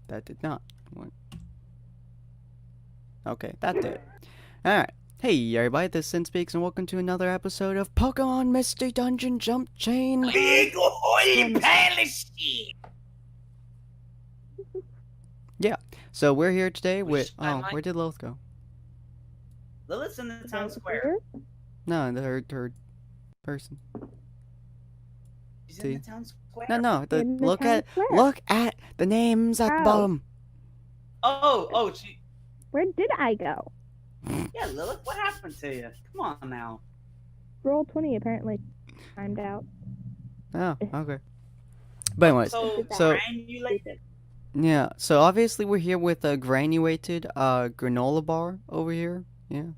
That did not. What? Okay, that did. Alright. Hey everybody, this is Sinspeaks and welcome to another episode of Pokemon Mystery Dungeon Jumpchain. Yeah, so we're here today with... Oh, where did Lilith go? Lilith's in the town square. No, the her person. She's in the town square. No, look at the names at the bottom. Oh, she... Where did I go? Yeah, Lilith, what happened to you? Come on now. Roll 20 apparently timed out. Oh, okay. But anyways, so yeah, so obviously we're here with a granulated granola bar over here. Yeah,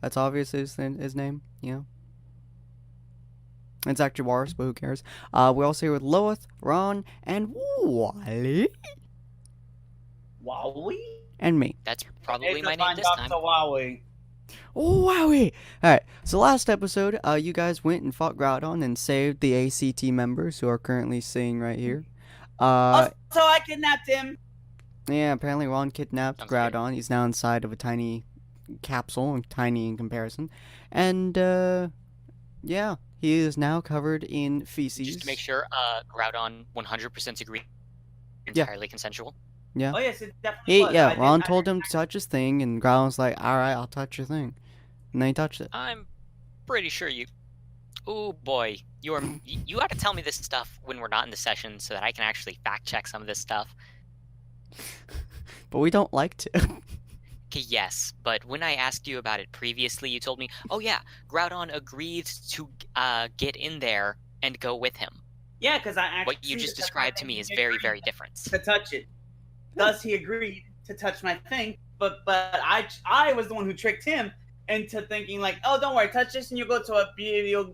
that's obviously his name. Yeah, it's actually Wars, but who cares? We're also here with Lilith, Ron, and Wally. Wowie? And me. That's probably my name this time. Wowie. Oh, wowie! Alright, so last episode, you guys went and fought Groudon and saved the ACT members who are currently sitting right here. So I kidnapped him. Yeah, apparently Ron kidnapped Groudon. He's now inside of a tiny capsule, tiny in comparison. And, yeah, he is now covered in feces. Just to make sure, Groudon 100% agreed. Entirely consensual. Yeah. Oh, yes, it definitely was. Yeah, Ron told him to touch his thing, and Groudon's like, alright, I'll touch your thing. And then he touched it. I'm pretty sure you... Oh, boy. You ought to tell me this stuff when we're not in the session so that I can actually fact-check some of this stuff. But we don't like to. Okay, yes, but when I asked you about it previously, you told me, oh yeah, Groudon agreed to get in there and go with him. Yeah, because I actually... What you just described to me is very, very different. To touch it. Thus, he agreed to touch my thing, but I was the one who tricked him into thinking like, oh, don't worry, touch this and you'll go to you'll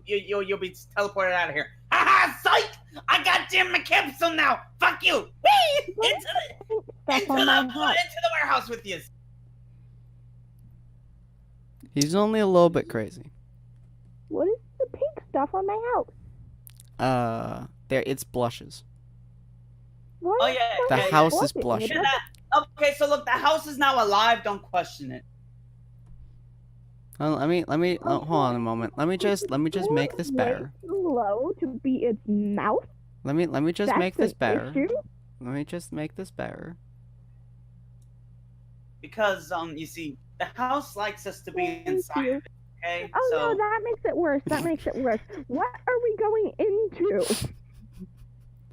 be teleported out of here. Haha, psych! I got Jim McKempson now. Fuck you! Whee! Into the warehouse with you. He's only a little bit crazy. What is the pink stuff on my house? It's blushes. What? Oh yeah, the house is blushing. Okay, so look, the house is now alive. Don't question it. Let me. Hold on a moment. Let me just make this better. Low to be its mouth. Let me just make this better. Issue? Let me just make this better. Because you see, the house likes us to be inside of it. Okay. Oh so... no, that makes it worse. That makes it worse. What are we going into?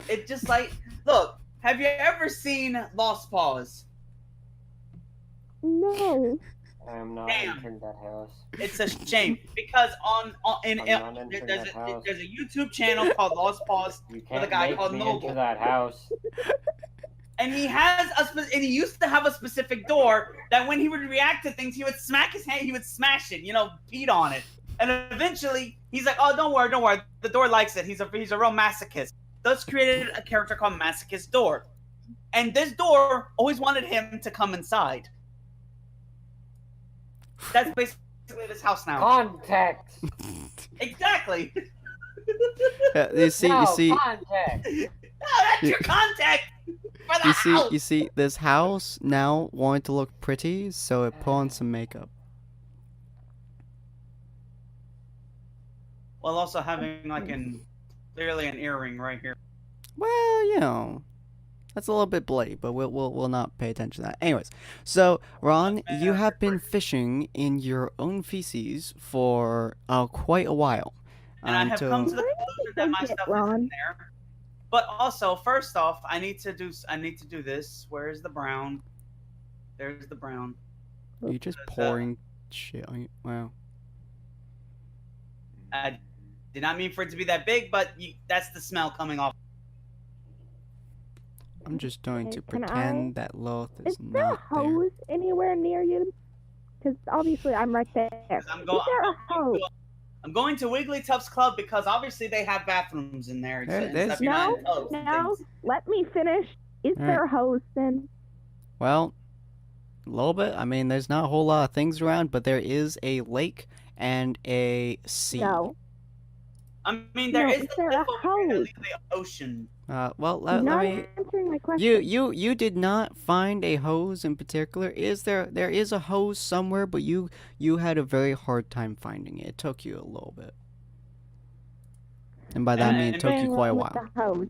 It just like, look, have you ever seen Lost Paws? No. I'm not entering that house. It's a shame because there's a YouTube channel called Lost Paws with a guy called Noble. Into that house. And he used to have a specific door that when he would react to things, he would smack his hand, he would smash it, beat on it. And eventually, he's like, oh, don't worry, the door likes it. He's a real masochist. Thus created a character called Masochist Door. And this door always wanted him to come inside. That's basically this house now. Contact! Exactly! You see... Contact! No, that's your contact! For the house! You see, this house now wanted to look pretty, so it put on some makeup. While also having, like, clearly an earring right here. Well, that's a little bit bloody, but we'll not pay attention to that. Anyways, so Ron, you have been fishing in your own feces for quite a while. And I have come to the conclusion that my stuff is in there. But also, first off, I need to do this. Where's the brown? There's the brown. Are you just pouring shit on you? Wow. I did not mean for it to be that big, but that's the smell coming off. I'm just going to pretend that Lilith is not there. Is there a hose anywhere near you? Because obviously I'm right there. Is there a hose? I'm going to Wigglytuff's Club because obviously they have bathrooms in there. No, let me finish. Is there a hose then? Well, a little bit. I mean, there's not a whole lot of things around, but there is a lake and a sea. No. I mean, there is is the there cliff a over here that hose? leads to the ocean. Well, He's let not me. answering my question. You did not find a hose in particular. There is a hose somewhere, but you had a very hard time finding it. It took you a little bit. And by that I mean it took you quite a With while. the hose.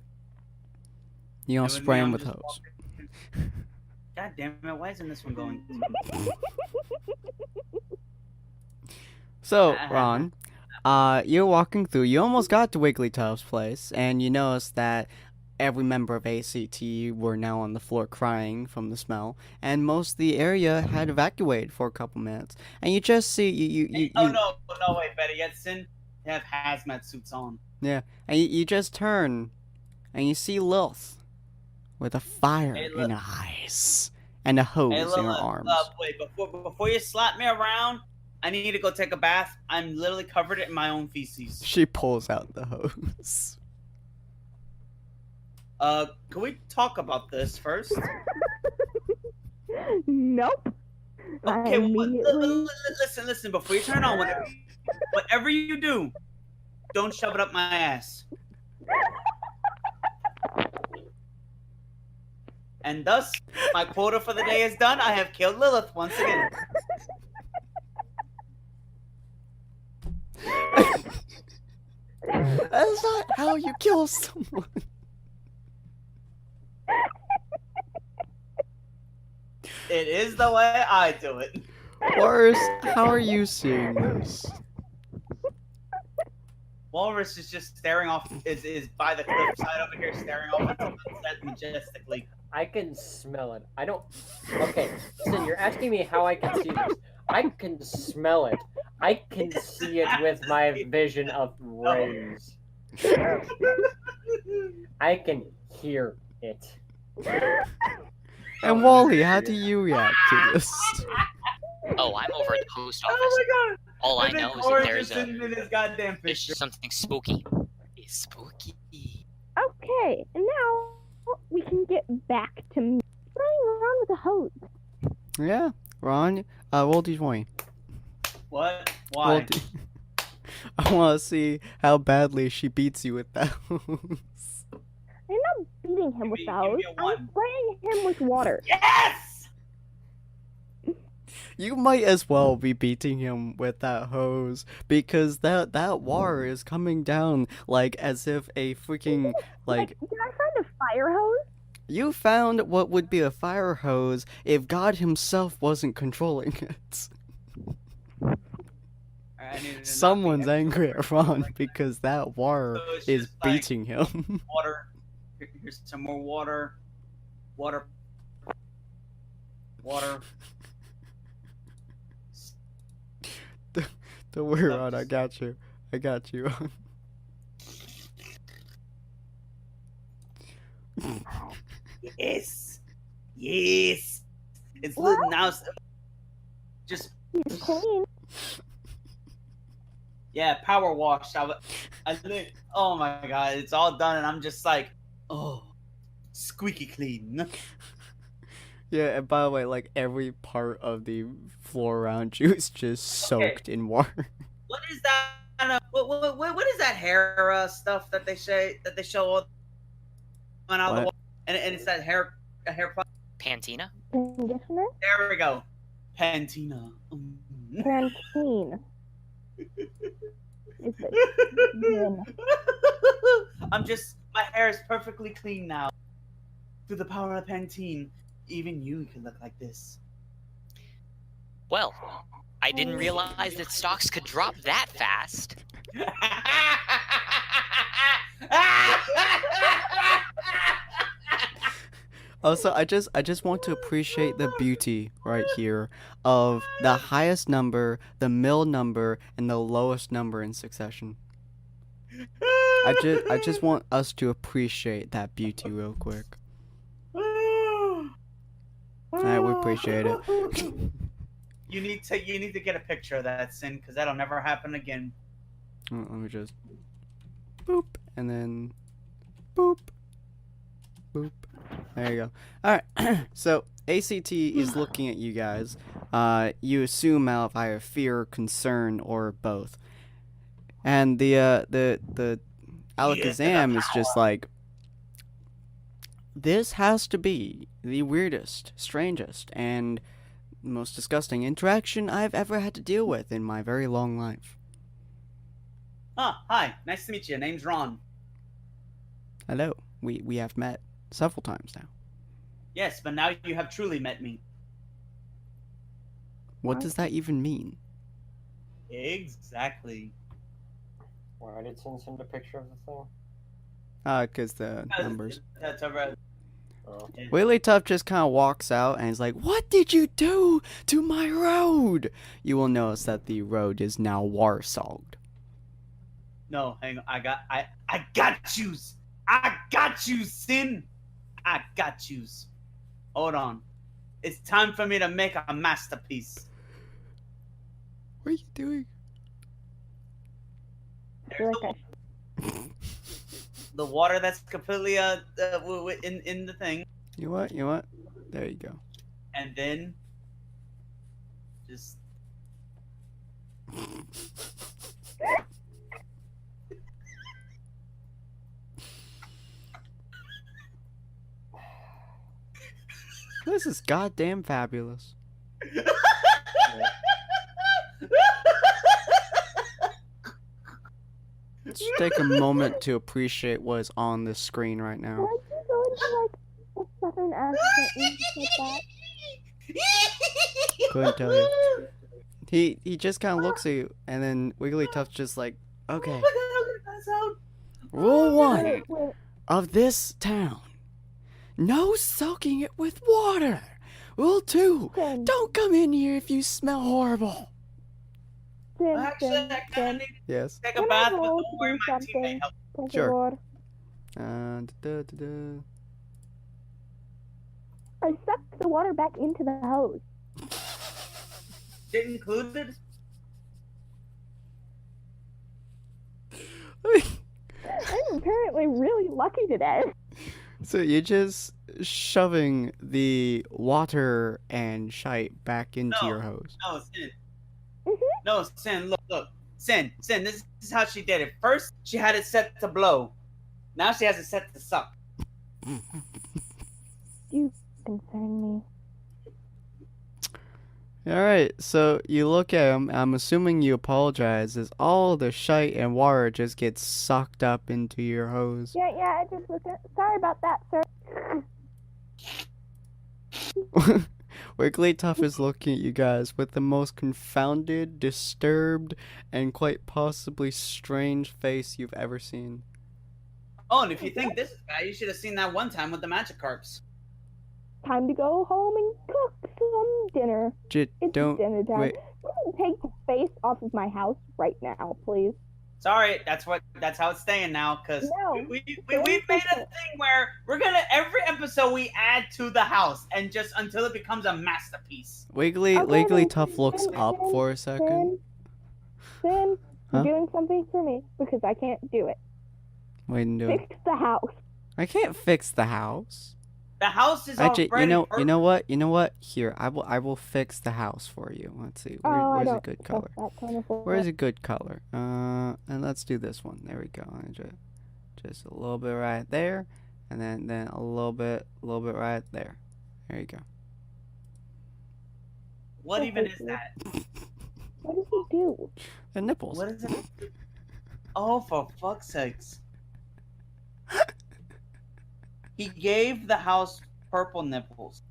You don't And with me, spray him I'm with just hose. God damn it! Why isn't this one going? So, Ron, you're walking through. You almost got to Wigglytuff's place, and you notice that every member of ACT were now on the floor crying from the smell, and most of the area had evacuated for a couple minutes. And you just see you. Oh no! Wait, better yet, Sin. They have hazmat suits on. Yeah, and you just turn, and you see Lilith with a fire in her eyes and a hose in her arms. Wait, before you slap me around, I need to go take a bath. I'm literally covered in my own feces. She pulls out the hose. Can we talk about this first? Nope. Okay, listen. Before you turn on, whatever you do, don't shove it up my ass. And thus, my quota for the day is done. I have killed Lilith once again. That's not how you kill someone. It is the way I do it. Boris, how are you seeing this? Walrus is just staring off, is by the cliffside over here, staring off at the sunset majestically. I can smell it. I don't. Okay, listen, you're asking me how I can see this. I can smell it. I can see it with my vision of rays. I can hear it. And Wally, how do you react to this? Oh, I'm over at the post office. Oh my god! All I know is that there's in his goddamn there's picture. something spooky. It's spooky. Okay, and now we can get back to me running around with a hose. Yeah, Ron, roll d20. What? Roll Why? d- I want to see how badly she beats you with that hose. I'm not beating him with the Give hose. me a I'm one. spraying him with water. Yes! You might as well be beating him with that hose because that water is coming down like as if a freaking like. Did I find a fire hose? You found what would be a fire hose if God himself wasn't controlling it. I needed to Someone's not be angry at Ron because that water So it's is just like- beating him. water. Here's some more water. Water. Don't worry, Ron, I got you. I got you. Yes. Yes. It's What? lit now. Just He's clean. yeah, power wash. Oh my god, it's all done, and I'm just like, oh, squeaky clean. Yeah, and by the way, like every part of the floor around you is just soaked in water. What is that? What is that hair stuff that they show all on out of the What? wall? And it's that hair product. Pantina? Conditioner? There we go. Pantina. Pantene. Is it? My hair is perfectly clean now. Through the power of Pantene, even you can look like this. Well, I didn't realize that stocks could drop that fast. Also, I just want to appreciate the beauty right here of the highest number, the middle number, and the lowest number in succession. I just want us to appreciate that beauty real quick. Alright, we appreciate it. You need to get a picture of that, Sin, because that'll never happen again. Let me just boop and then boop boop. There you go. Alright, so ACT is looking at you guys. You assume out of either fear, concern, or both. And the Alakazam is just like, this has to be the weirdest, strangest, and most disgusting interaction I've ever had to deal with in my very long life. Hi. Nice to meet you. Name's Ron. Hello. We have met several times now. Yes, but now you have truly met me. What does that even mean? Exactly. Why did Sin send a picture of the thing? Because the numbers. That's alright. Oh. Wigglytuff just kind of walks out and is like, "What did you do to my road?" You will notice that the road is now warsogged. No, hang on. I got yous. I got you, Sin. I got yous. Hold on. It's time for me to make a masterpiece. What are you doing? Feel like The water that's completely in the thing, You what? You what? There you go. and then just This is goddamn fabulous. Let's take a moment to appreciate what is on this screen right now. why'd you go into like a southern accent and shit like that? Couldn't tell you. He just kind of looks at you, and then Wigglytuff's just like, okay. Rule 1 Wait. of this town: no soaking it with water. Rule 2: Sin, don't come in here if you smell horrible. Actually, Sin, I kind Sin. of need Yes. to take Can a I bath, but roll don't to worry, do my something? teammate helped. Por Sure. favor. Da-da-da. I sucked the water back into the hose. Didn't included. I'm apparently really lucky today. So you're just shoving the water and shite back into No. your hose. No, Sin. Mhm. No, Sin. Look. Sin. This is how she did it. First, she had it set to blow. Now she has it set to suck. You concern me. Alright, so you look at him, I'm assuming you apologize, as all the shite and water just gets sucked up into your hose. Yeah, I just looked at. Sorry about that, sir. Wigglytuff is looking at you guys with the most confounded, disturbed, and quite possibly strange face you've ever seen. Oh, and if you think this is bad, you should have seen that one time with the Magikarps. Time to go home and cook some dinner. It's Don't dinner time. wait. You can take the face off of my house right now, please. Sorry, that's how it's staying now. Cause No. we made a thing where we're gonna every episode we add to the house and just until it becomes a masterpiece. Wigglytuff looks up for a second. Sin, Huh? you're doing something for me because I can't do it. What are you doing? Fix the house. I can't fix the house. The house is Actually, already you know what? Here, I will fix the house for you. Let's see. Where's a good color? Where's a good color? And let's do this one. There we go. Just a little bit right there, and then a little bit right there. There you go. What even is that? What does he do? The nipples. What is it? Oh, for fuck's sakes! He gave the house purple nipples.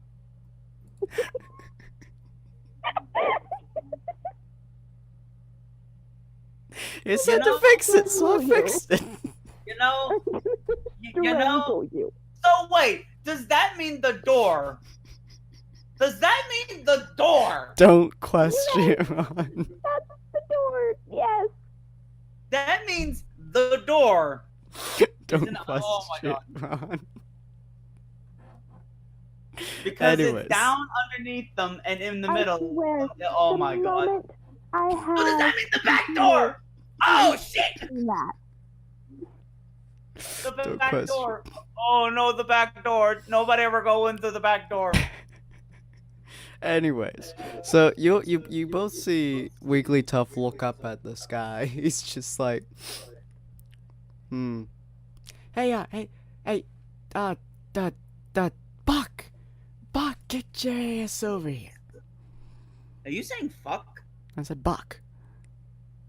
It said to fix it, so I You. fixed it. You know. You know. Strangle you. So wait, does that mean the door? Does that mean the door? Don't question, Ron. That's the door. Yes. That means the door. Don't Oh my question, God. Ron. Because Anyways. it's down underneath them and in the I middle. swear, Oh the my God. moment I have. What does that mean? The back door! Oh shit! That. The Don't back question. door. Oh no, the back door. Nobody ever go into the back door. Anyways, so you both see Wigglytuff look up at the sky. He's just like, Hey, uh, Buck, get your ass over here. Are you saying fuck? I said Buck.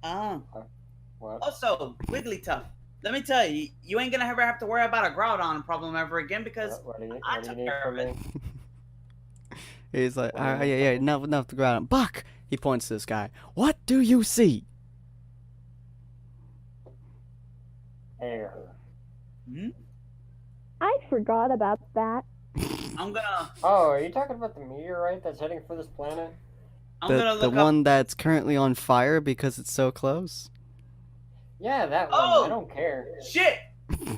What? Also, Wigglytuff, let me tell you, you ain't gonna ever have to worry about a Groudon problem ever again because What do you I need took care from of it. me? He's like, yeah, enough to go out. Buck! He points to this guy. What do you see? Air. I forgot about that. I'm gonna Oh, are you talking about the meteorite that's heading for this planet? The one that's currently on fire because it's so close? Yeah, that one. Oh! I don't care. Shit!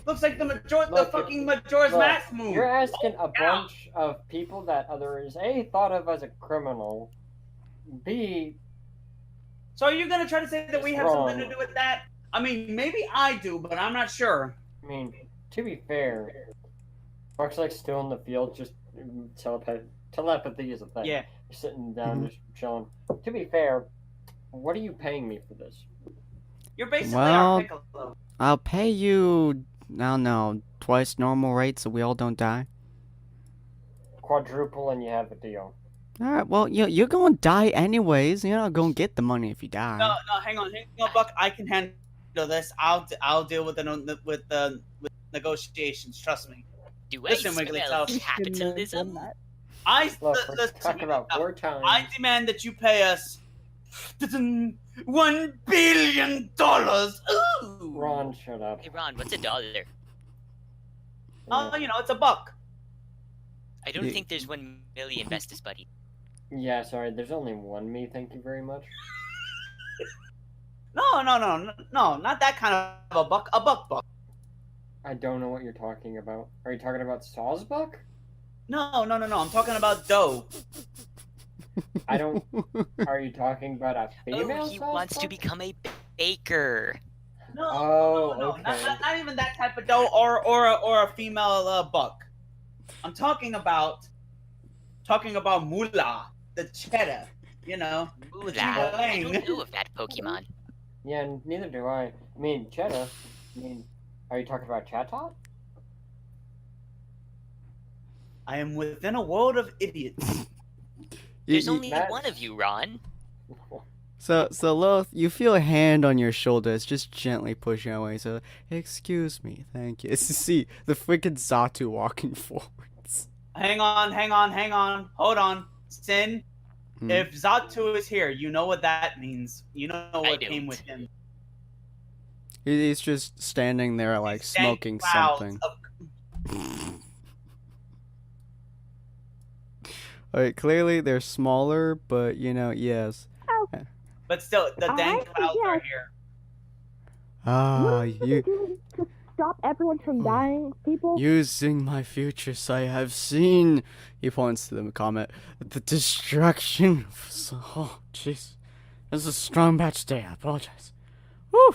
Looks like the Look, fucking Majora's Look, Mask move. You're asking a bunch of people that others A, thought of as a criminal, B, So are you gonna try to say that we have wrong. something to do with that? I mean, maybe I do, but I'm not sure. I mean, to be fair, Mark's like still in the field, just telepathy is a thing. Yeah. You're sitting down, just chilling. To be fair, what are you paying me for this? You're basically Well, our Piccolo. I'll pay you, I don't know, twice normal rate so we all don't die. Quadruple and you have a deal. Alright, well, you're gonna die anyways. You're not gonna get the money if you die. No, hang on, Buck. I can handle this. I'll deal with the negotiations. Trust me. Do I Listen, smell Wigglytuff. capitalism? Look, we're listen to talking me. about 4 times. I demand that you pay us $1 billion. Ooh. Ron, shut up. Hey Ron, what's a dollar? Oh, it's $1. I don't think there's 1 million, Bestus buddy. Yeah, sorry, there's only one me, thank you very much. No, not that kind of a buck. A buck. I don't know what you're talking about. Are you talking about Sawsbuck? No. I'm talking about dough. I don't... Are you talking about a female Oh, he wants to Sawsbuck? become a baker. No, Oh, okay. not even that type of dough or a female buck. I'm talking about Moolah, the cheddar. Ooh, the that. I Ching-a-ling. don't know of that Pokemon. Yeah, neither do I. I mean, Cheddar. Are you talking about Chatot? I am within a world of idiots. There's only Matt- one of you, Ron. So Loth, you feel a hand on your shoulder. It's just gently pushing away. So, excuse me, thank you. It's to see the freaking Zatu walking forwards. Hang on. Hold on. Sin, if Zatu is here, you know what that means. You know what came with him. He's just standing there, like, Stank smoking clouds something. of- Alright, clearly they're smaller, but, yes. But still, the dank clouds are yes. here. Ah, What are you gonna do to stop everyone from dying, people? Using my future sight, I've seen. He points to the comet. The destruction. Oh, jeez. This is a strong batch day. I apologize. Woo.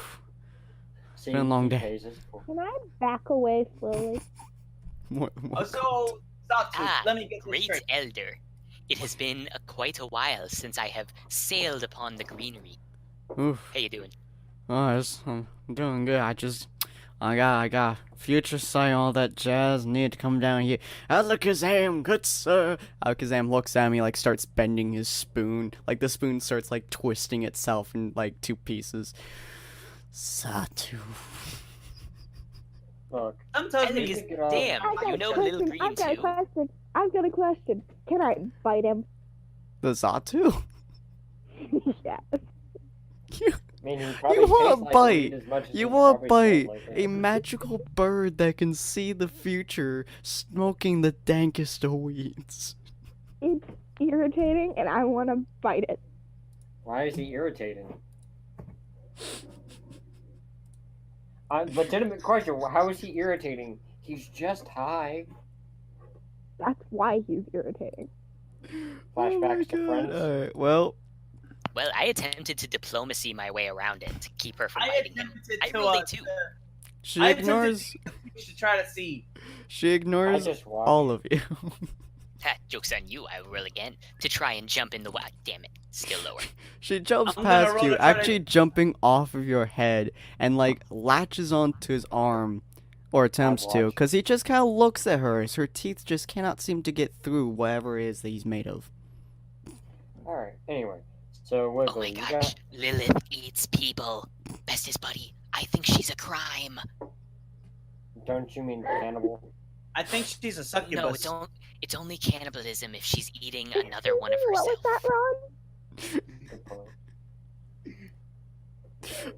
See, been a long day. phases. Can I back away slowly? So, Zatu, let me get this Great straight. Elder. It has been quite a while since I have sailed upon the greenery. Oof. How you doing? Oh, I'm doing good. I got future sight, all that jazz. Need to come down here. Alakazam, good sir. Alakazam looks at me, like, starts bending his spoon. Like, the spoon starts, like, twisting itself in, like, 2 pieces. Zatu. Look, Sometimes Elder, he's damn, you know Little Green I've got a too? question. I've got a question. Can I bite him? The Zatu? Yeah. I mean, he probably You want tastes a like bite. weed as much as You he want a probably bite. smells like A it. magical bird that can see the future, smoking the dankest of weeds. It's irritating, and I want to bite it. Why is he irritating? Legitimate question. How is he irritating? He's just high. That's why he's irritating. Flashbacks to Friends. Alright, well, Well, I attempted to diplomacy my way around it to keep her from I biting him. attempted I to, rolled a 2. she I attempted ignores you should try to see. she I ignores just watched. all of you. Ha, joke's on you, I roll again. To try and jump in the water. Damn it. Still lower. She jumps I'm gonna past roll you, to try to- actually jumping off of your head, and like latches onto his arm, or attempts to, because he just kind of looks at her as her teeth just cannot seem to get through whatever it is that he's made of. Alright, anyway. So, Oh Wiggly, my you gosh. got... Lilith eats people. Bestest buddy, I think she's a crime. Don't you mean cannibal? I think she's a succubus. No, it's only cannibalism if she's eating another one of What herself. was that, Ron? Good point.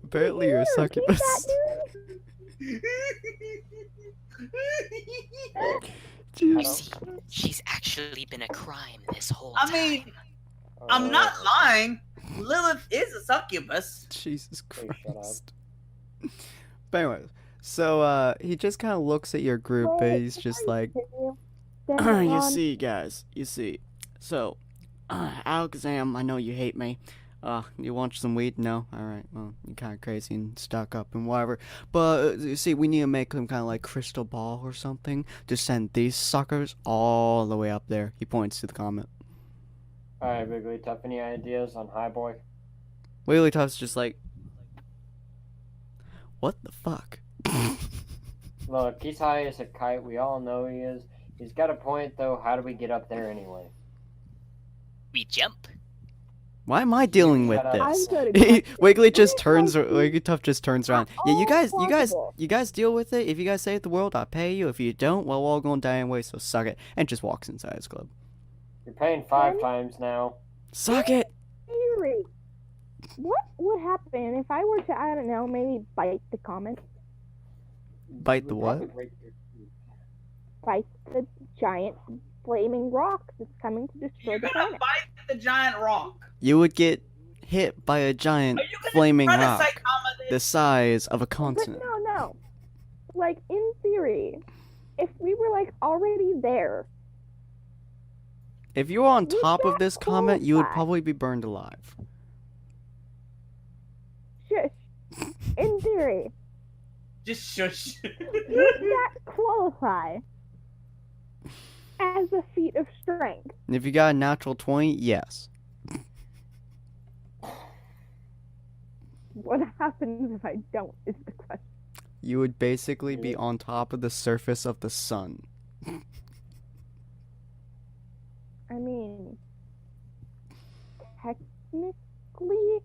Apparently you're a succubus. You see, she's actually been a crime this whole time. I mean, I'm not lying. Lilith is a succubus. Jesus Please shut up. Christ. But anyways, so he just kind of looks at your group, and he's just like, you see, guys, you see. So, Alakazam, I know you hate me. You want some weed? No? Alright, well, you're kind of crazy and stuck up and whatever. But, you see, we need to make them kind of like crystal ball or something to send these suckers all the way up there. He points to the comet. Alright, Wigglytuff, any ideas on High Boy? Wigglytuff's just like, what the fuck? Look, he's high as a kite. We all know he is. He's got a point, though. How do we get up there anyway? We jump. Why am I dealing with Shut up. this? I'm good. Wigglytuff just turns around. Yeah, you guys Possible. deal with it. If you guys save the world, I'll pay you. If you don't, well, we're all gonna die anyway, so suck it. And just walks inside his club. You're paying 5 times now. Suck it! Theory. What would happen if I were to, I don't know, maybe bite the comet? Bite the what? Bite the giant flaming rock that's coming to destroy You're the gonna planet. bite the giant rock. You would get hit by a giant Are you gonna flaming try to rock psychomotive? the size of a But continent. no. Like, in theory, if we were, like, already there, If you were on Would top of that this comet, you would qualify? probably be burned alive. shush. In theory, Just shush. would that qualify as a feat of strength? And if you got a natural 20, yes. What happens if I don't, is the question. You would basically be on top of the surface of the sun. I mean, technically,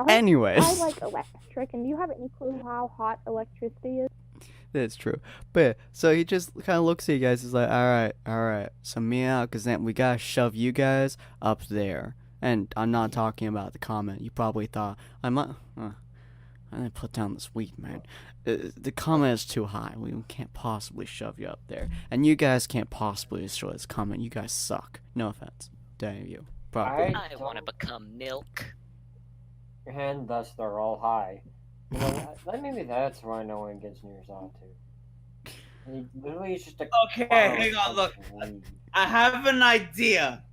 Anyways. I like electric, and do you have any clue how hot electricity is? That's true. But yeah, so he just kind of looks at you guys. He's like, alright. So me and Alakazam, we gotta shove you guys up there. And I'm not talking about the comment. You probably thought, I didn't put down this weed, man. The comment is too high. We can't possibly shove you up there. And you guys can't possibly destroy this comment. You guys suck. No offense to any of you. Probably. I want to become milk. And thus they're all high. You know, maybe that's why no one gets near Zatu. He literally is just a Okay, cloud hang on, of look. weed. I have an idea.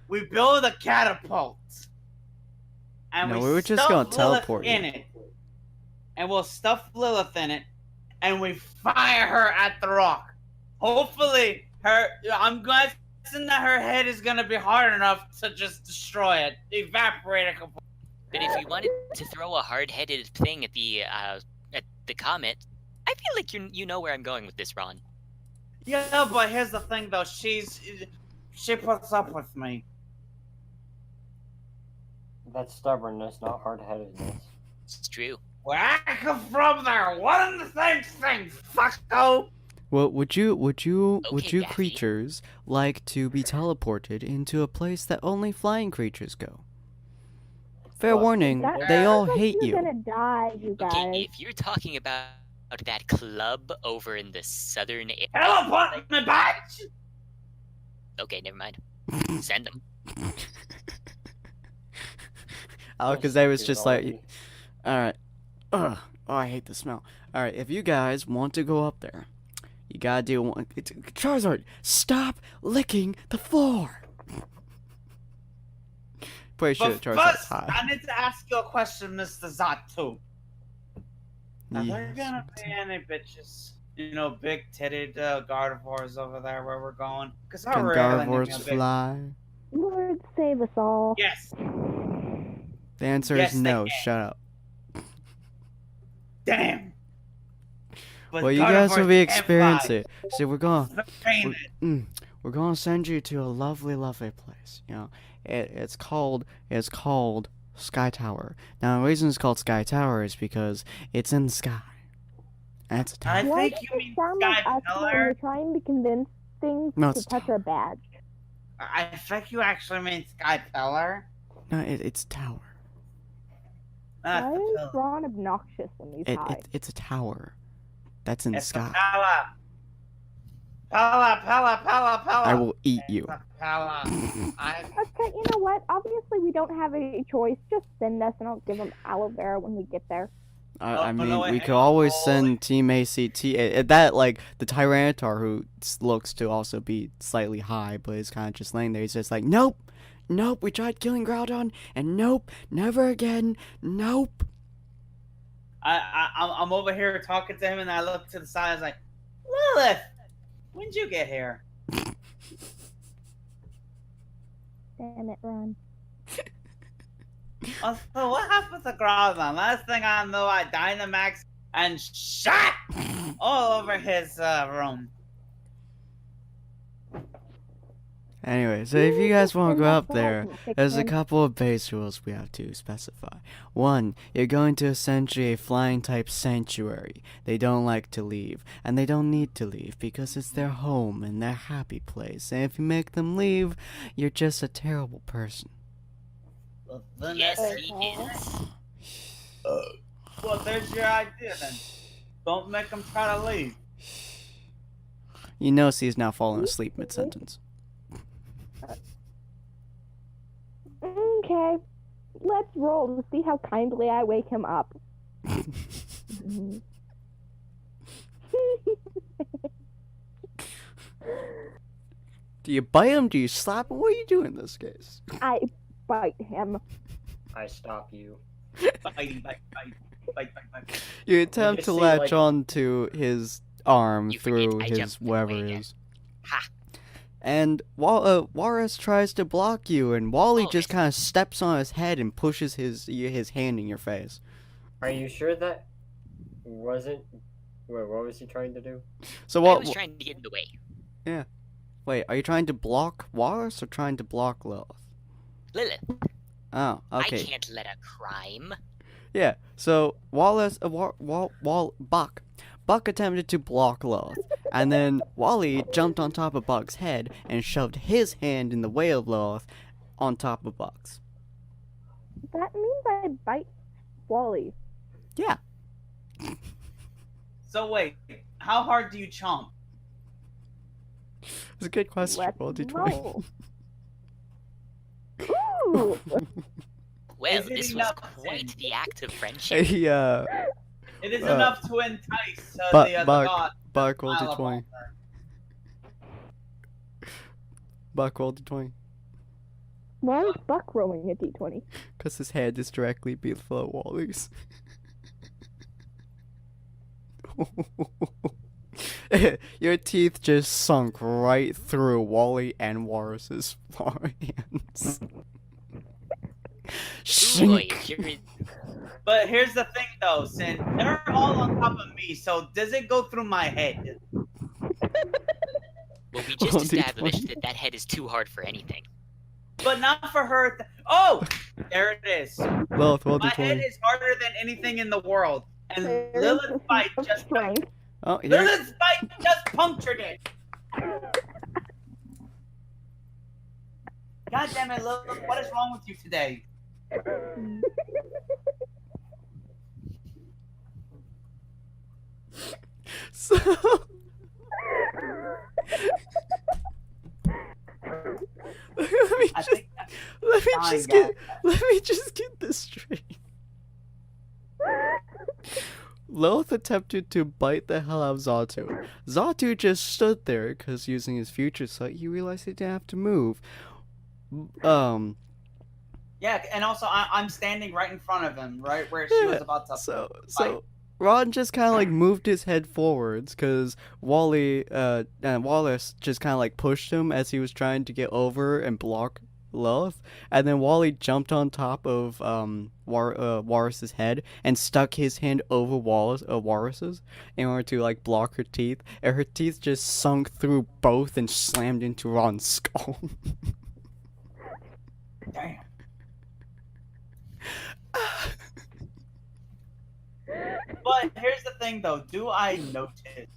We build a catapult. And No, we we were just stuff gonna Lilith teleport in you. it. And we'll stuff Lilith in it. And we fire her at the rock. Hopefully, I'm guessing that her head is gonna be hard enough to just destroy it. Evaporate it completely. But if you wanted to throw a hard-headed thing at the comet, I feel like you know where I'm going with this, Ron. Yeah, but here's the thing though, she puts up with me. That's stubbornness, not hard-headedness. It's true. Where I come from there, one and the same thing, fucko! Well, would you Okay, Daffy. creatures like to be teleported into a place that only flying creatures go? Fair Well, warning, That they all sounds like hate you're you. gonna die, you guys. Okay, if you're talking about that club over in the southern area... Teleport me, bitch! Okay, never mind. Send them. Alakazam was just like, Already. alright. Ugh. Oh, I hate the smell. Alright, if you guys want to go up there, you gotta do one. Charizard, stop licking the floor! Pretty sure But Charizard's first, high. I need to ask you a question, Mr. Zatu. Are there Yes, gonna what's be any bitches? big titted Gardevoirs over there where we're going. Because Can Gardevoirs fly? Lord save us all. Yes. The answer Yes, is they no. can. Shut up. Damn. But Well, you guys will be Gardevoirs can't experiencing fly. it. See, we're going. Train it. We're gonna send you to a lovely, lovely place. It's called Sky Tower. Now, the reason it's called Sky Tower is because it's in the sky. And it's a tower. I Why think does you it mean sound like Sky us when Pillar. we're trying to convince things No, to it's touch tower. our badge? I think you actually mean Sky Pillar. No, it's tower. Not Why the is pillar. Ron obnoxious when he's high? It's a tower. That's in the It's a sky. Pala. Pala. I will eat you. It's a Pala. Okay, you know what? Obviously, we don't have a choice. Just send us, and I'll give them aloe vera when we get there. I mean, no, we hang could on. always send Team ACT. That, like, the Tyranitar, who looks to also be slightly high, but is kind of just laying there. He's just like, nope, we tried killing Groudon, and nope, never again, nope. I'm over here talking to him, and I look to the side. I was like, Lilith, when'd you get here? Damn it, Ron. So what happened to Groudon? Last thing I know, I Dynamax and shot all over his room. Anyway, so if you guys want to go up there, there's a couple. couple of base rules we have to specify. One, you're going to essentially a flying type sanctuary. They don't like to leave, and they don't need to leave because it's their home and their happy place. And if you make them leave, you're just a terrible person. Well, then Yes, that's- he is. Well, there's your idea then. Don't make him try to leave. You notice he's now falling asleep mid-sentence. Okay, let's roll to see how kindly I wake him up. Do you bite him? Do you slap him? What do you do in this case? I bite him. I stop you. Bite. You attempt just to see, latch like- on to his arm You forget through I his jumped whatever away it again. is. Ha! And Walrus tries to block you, and Wally Oh, just it's- kind of steps on his head and pushes his hand in your face. Are you sure that wasn't... Wait, what was he trying to do? So I what? was trying to get in the way. Wait, are you trying to block Walrus or trying to block Lilith? Lilith, Oh, I okay. can't let a crime. Yeah. So Wallace, Buck attempted to block Lilith, and then Wally jumped on top of Buck's head and shoved his hand in the way of Lilith on top of Buck's. That means I bite Wally. Yeah. So wait, how hard do you chomp? It's a good question. Let's Roll D20. roll. Ooh! Well, Is it this was enough? quite the act of friendship. Hey, It is Uh, enough to entice Buck, the Buck, god. Buck roll Smile D20. upon her. Buck roll D20. Why is Buck rolling a d20? Because his head is directly below Wally's. Your teeth just sunk right through Wally and Walrus's forehands. Boy, Shink. you're... But here's the thing, though, Sin. They're all on top of me, so does it go through my head? Well, we Roll just D20. established that that head is too hard for anything. But not for her. Oh, there it is. Lilith, roll My head D20. is harder than anything in the world, and There is Lilith's a bite sense of just strength. Oh, here. Lilith's bite just punctured it. God damn it, Lilith! What is wrong with you today? So. let me I just think let me fine, just guys. let me just get this straight. Lilith attempted to bite the hell out of Zatu. Zatu just stood there because using his future sight, he realized he didn't have to move. Yeah, and also I'm standing right in front of him, right where she was about to. So Ron just kind of like moved his head forwards because Wallace just kind of like pushed him as he was trying to get over and block Lilith, and then Wally jumped on top of Wallace's head and stuck his hand over Wallace's in order to like block her teeth, and her teeth just sunk through both and slammed into Ron's skull. Damn. But here's the thing, though. Do I notice?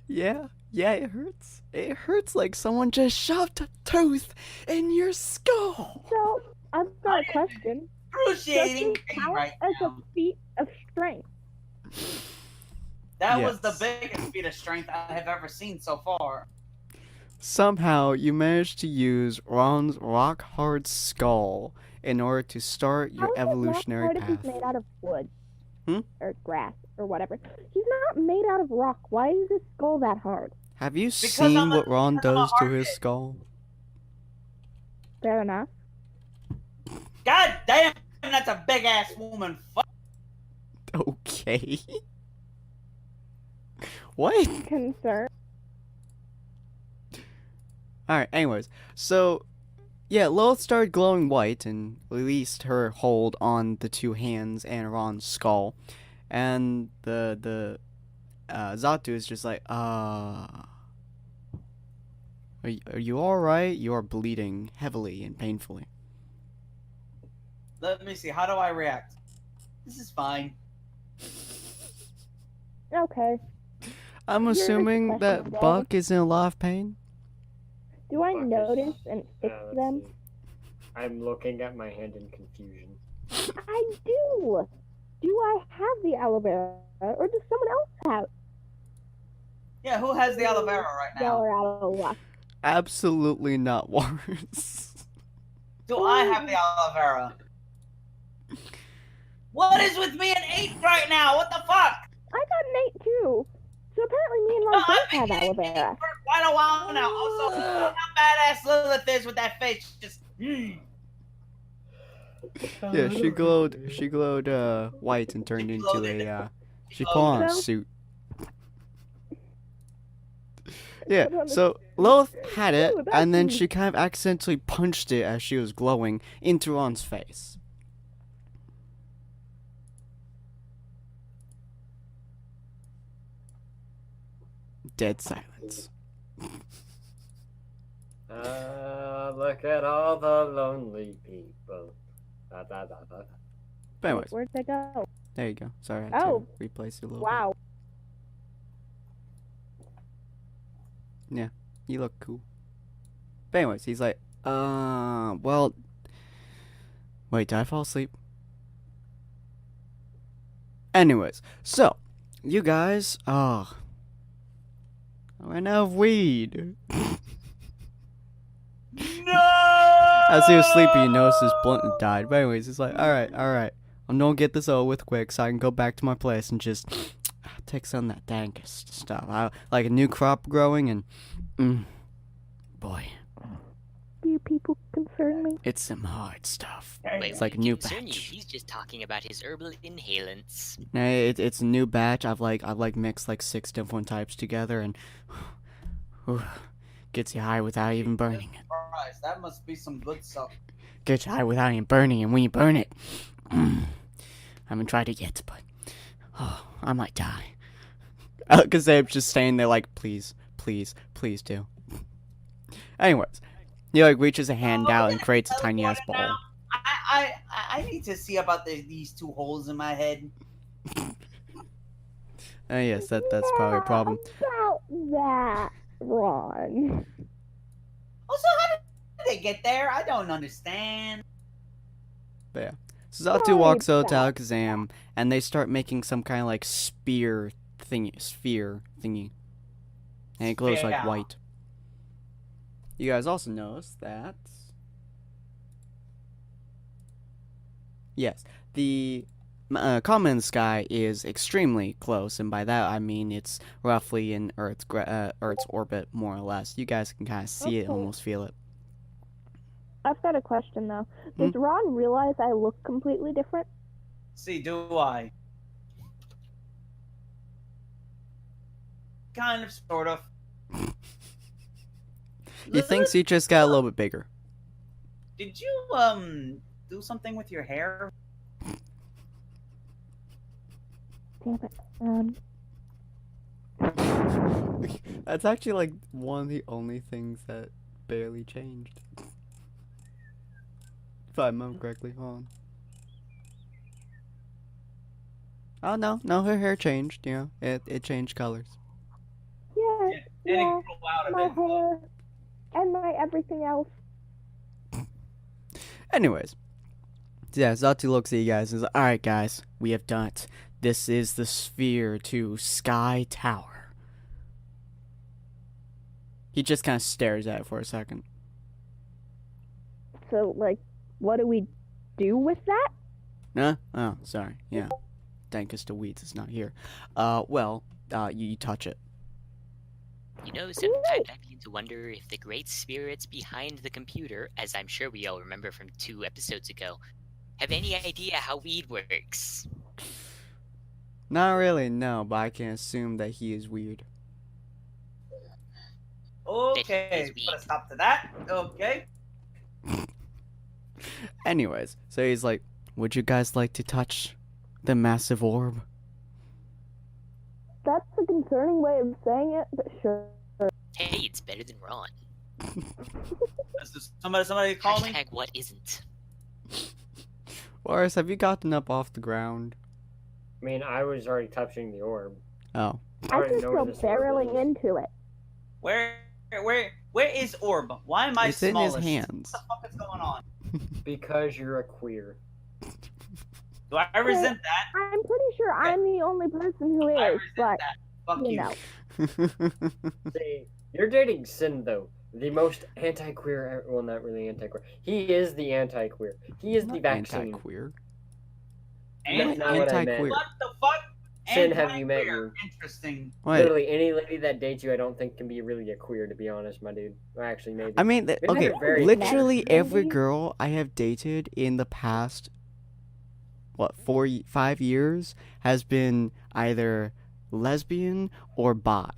Yeah, it hurts. It hurts like someone just shoved a tooth in your skull. So, I've got a question. Excruciating Does pain it count right as a now. feat of strength? That was the Yes. biggest feat of strength I have ever seen so far. Somehow, you managed to use Ron's rock-hard skull in order to start your How is it evolutionary not hard if path. he's made out of wood? Hmm? Or grass, or whatever. He's not made out of rock. Why is his skull that hard? Have you Because seen I'm a- what Ron because I'm a does to hard his hit. skull? Fair enough. God damn, that's a big ass woman. Fuck. Okay. What? Concern. Alright, anyways. So, yeah, Lilith started glowing white and released her hold on the two hands and Ron's skull. And the Zatu is just like, are you alright? You are bleeding heavily and painfully. Let me see. How do I react? This is fine. Okay. I'm Here's a assuming question, that Dad. Buck is in a lot of pain. Do I Fuck is- notice and fix let's them? see. I'm looking at my hand in confusion. I do. Do I have the aloe vera, or does someone else have? Yeah, who has the aloe vera right Y'all now? are out of luck. Absolutely not Wars. Do I have the aloe vera? What is with me and 8 right now? What the fuck? I got an 8 too. So apparently me and No, Ron I've both been have aloe getting 8 vera. for quite a while now. Also, how badass Lilith is with that face. Just, Yeah, she glowed white and turned She into glowed a she put glowed on a So- suit. Yeah, Put on a so Lilith had it, Ooh, that's and then neat. she kind of accidentally punched it as she was glowing into Ron's face. Dead silence. Look at all the lonely people. Da, da, da, da. But anyways, Where'd they go? there you go. Sorry, I had Oh. to replace it a little Wow. bit. You look cool. But anyways, he's like, well, wait, did I fall asleep? Anyways, so, you guys, I ran out of weed. no! As he was sleeping, he noticed his blunt had died. But anyways, he's like, alright, I'm gonna get this over with quick so I can go back to my place and just take some of that dankest stuff. Like a new crop growing and, boy, Do you people concern me? it's some hard stuff. Wait, It's like a what new concern you? batch. He's just talking about his herbal inhalants. It's a new batch. I've mixed like 6 different types together and gets you high without even burning it. Christ, that must be some good stuff. Gets you high without even burning, and when you burn it, I haven't tried it yet, but I might die. Because they're just staying there like, please do. Anyways, he like reaches a hand out and creates a tiny ass ball. I need to see about these 2 holes in my head. Yes, that's probably a problem. About that, Ron. Also, how did they get there? I don't understand. So Zatu walks out to Alakazam, and they start making some kind of like sphere thingy. And it glows like Sphere. white. You guys also notice that... Yes, the common sky is extremely close, and by that I mean it's roughly in Earth's orbit, more or less. You guys can kind of see it and Okay. almost feel it. I've got a question though. Does Ron realize I look completely different? See, do I? Kind of, sort of. He thinks he just got a little bit bigger. Did you do something with your hair? Damn it. That's actually like one of the only things that barely changed. If I remember correctly, hold on. Oh no, her hair changed. You know, it changed colors. Yeah, And it yeah, grew out of my it. hair and my everything else. Anyways, yeah, Zatu looks at you guys and says, "Alright, guys, we have done it. This is the sphere to Sky Tower." He just kind of stares at it for a second. So, like, what do we do with that? Huh? Oh, sorry. Yeah. Dankus de Weeds is not here. Well, you touch it. You know, sometimes I begin to wonder if the great spirits behind the computer, as I'm sure we all remember from 2 episodes ago, have any idea how weed works. Not really, no, but I can assume that he is weird. Okay, put a stop to that. Okay. Anyways, so he's like, would you guys like to touch the massive orb? That's a concerning way of saying it, but sure. Hey, it's better than Ron. Somebody call me? Hashtag what isn't. Boris, have you gotten up off the ground? I mean, I was already touching the orb. Oh. I already can know where still this orb barreling is. into it. Where is Orb? Why am I It's in his smallest? hands. What the fuck is going on? Because you're a queer. Do I resent that? I'm pretty sure I'm the only person who I is, resent but, that. Fuck you you. know. See, you're dating Sin, though. The most anti-queer, well, not really anti-queer. He is the anti-queer. He is the vaccine. Anti-queer. And not what I meant. Anti-queer. what the fuck? Sin, have you met Anti-queer. you? Interesting. Wait, Literally, any lady that dates you, I don't think can be really a queer, to be honest, my dude. Or actually, maybe. I mean, Maybe okay, they're very literally Maybe. every girl I have dated in the past, 5 years, has been either lesbian or bi.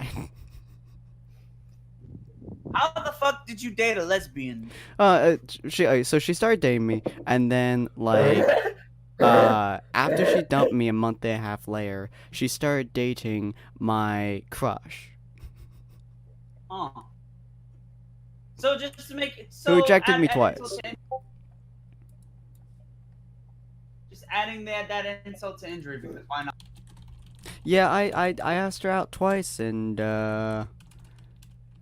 How the fuck did you date a lesbian? So she started dating me, and then, like, after she dumped me a month and a half later, she started dating my crush. Oh. So just to make it so Who rejected me add twice. insult to just adding that insult to injury because why not? Yeah, I asked her out twice, and,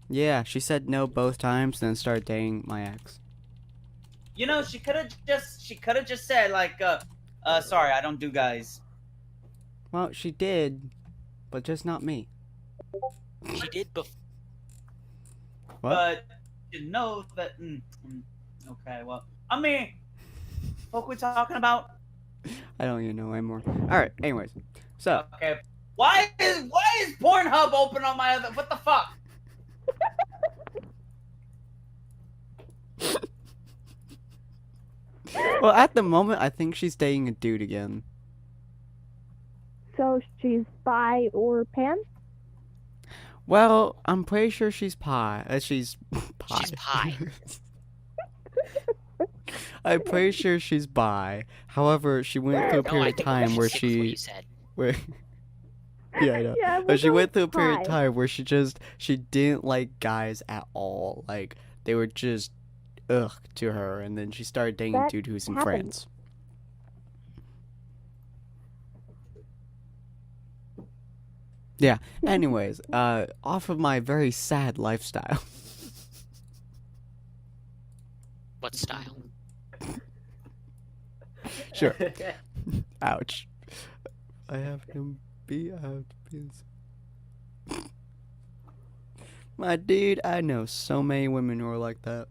yeah, she said no both times, then started dating my ex. You know, she could have just said like sorry, I don't do guys. Well, she did, but just not me. She did before. What? But you know that okay, well, I mean, what we talking about? I don't even know anymore. Alright, anyways. So, Okay. Why is Pornhub open on my other what the fuck? well, at the moment, I think she's dating a dude again. so she's bi or pan? Well, I'm pretty sure she's she's pie. She's pie. I'm pretty sure she's bi. However, she went through a No, I period of think time she's where sick with what she, you said. where, yeah, I know. Yeah, But she we'll went go through a period of bi. time where she didn't like guys at all. Like they were just ugh to her, and then she started dating a That dude who's in happens. France. Yeah. Anyways, off of my very sad lifestyle. What style? Sure. Ouch. I have to be out. My dude, I know so many women who are like that.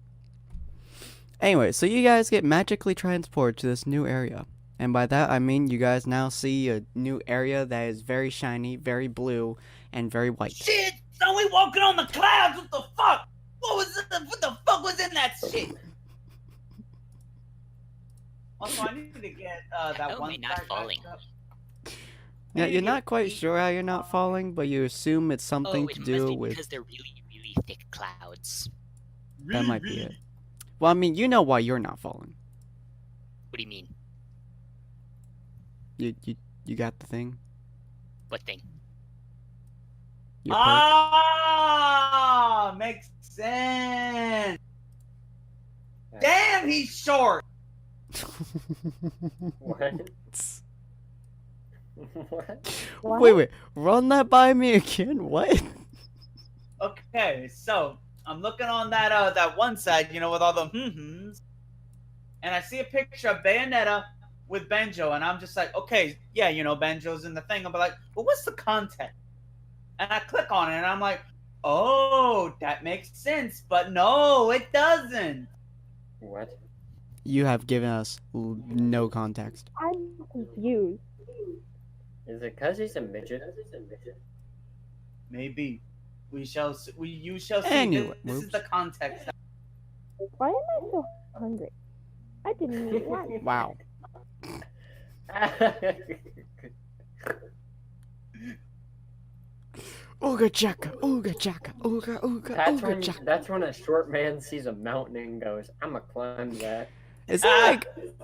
Anyway, so you guys get magically transported to this new area. And by that, I mean you guys now see a new area that is very shiny, very blue, and very white. Shit! Son, we walking on the clouds. What the fuck? What the fuck was in that shit? Also, I need to get that How am one I not side falling? back up. Yeah, need you're to not get quite each- sure how you're not falling, but you assume it's something Oh, to it do must be with. because they're really, really thick clouds. That might be it. Well, I mean, you know why you're not falling. What do you mean? You got the thing. What thing? Your perk. Ah, makes sense. Damn, he's short. What? What? Wait, run that by me again. What? Okay, so I'm looking on that one side, with all the and I see a picture of Bayonetta with Banjo, and I'm just like, okay, yeah, Banjo's in the thing. I'm like, well, what's the context? And I click on it, and I'm like, oh, that makes sense, but no, it doesn't. What? You have given us no context. I'm confused. Is it because he's a midget? Maybe you shall see. Anyway, this is the context. Why am I so hungry? I didn't eat lunch. Wow. Ooga chaka, ooga chaka, ooga ooga ooga chaka. That's when a short man sees a mountain and goes, "I'ma climb that." Is that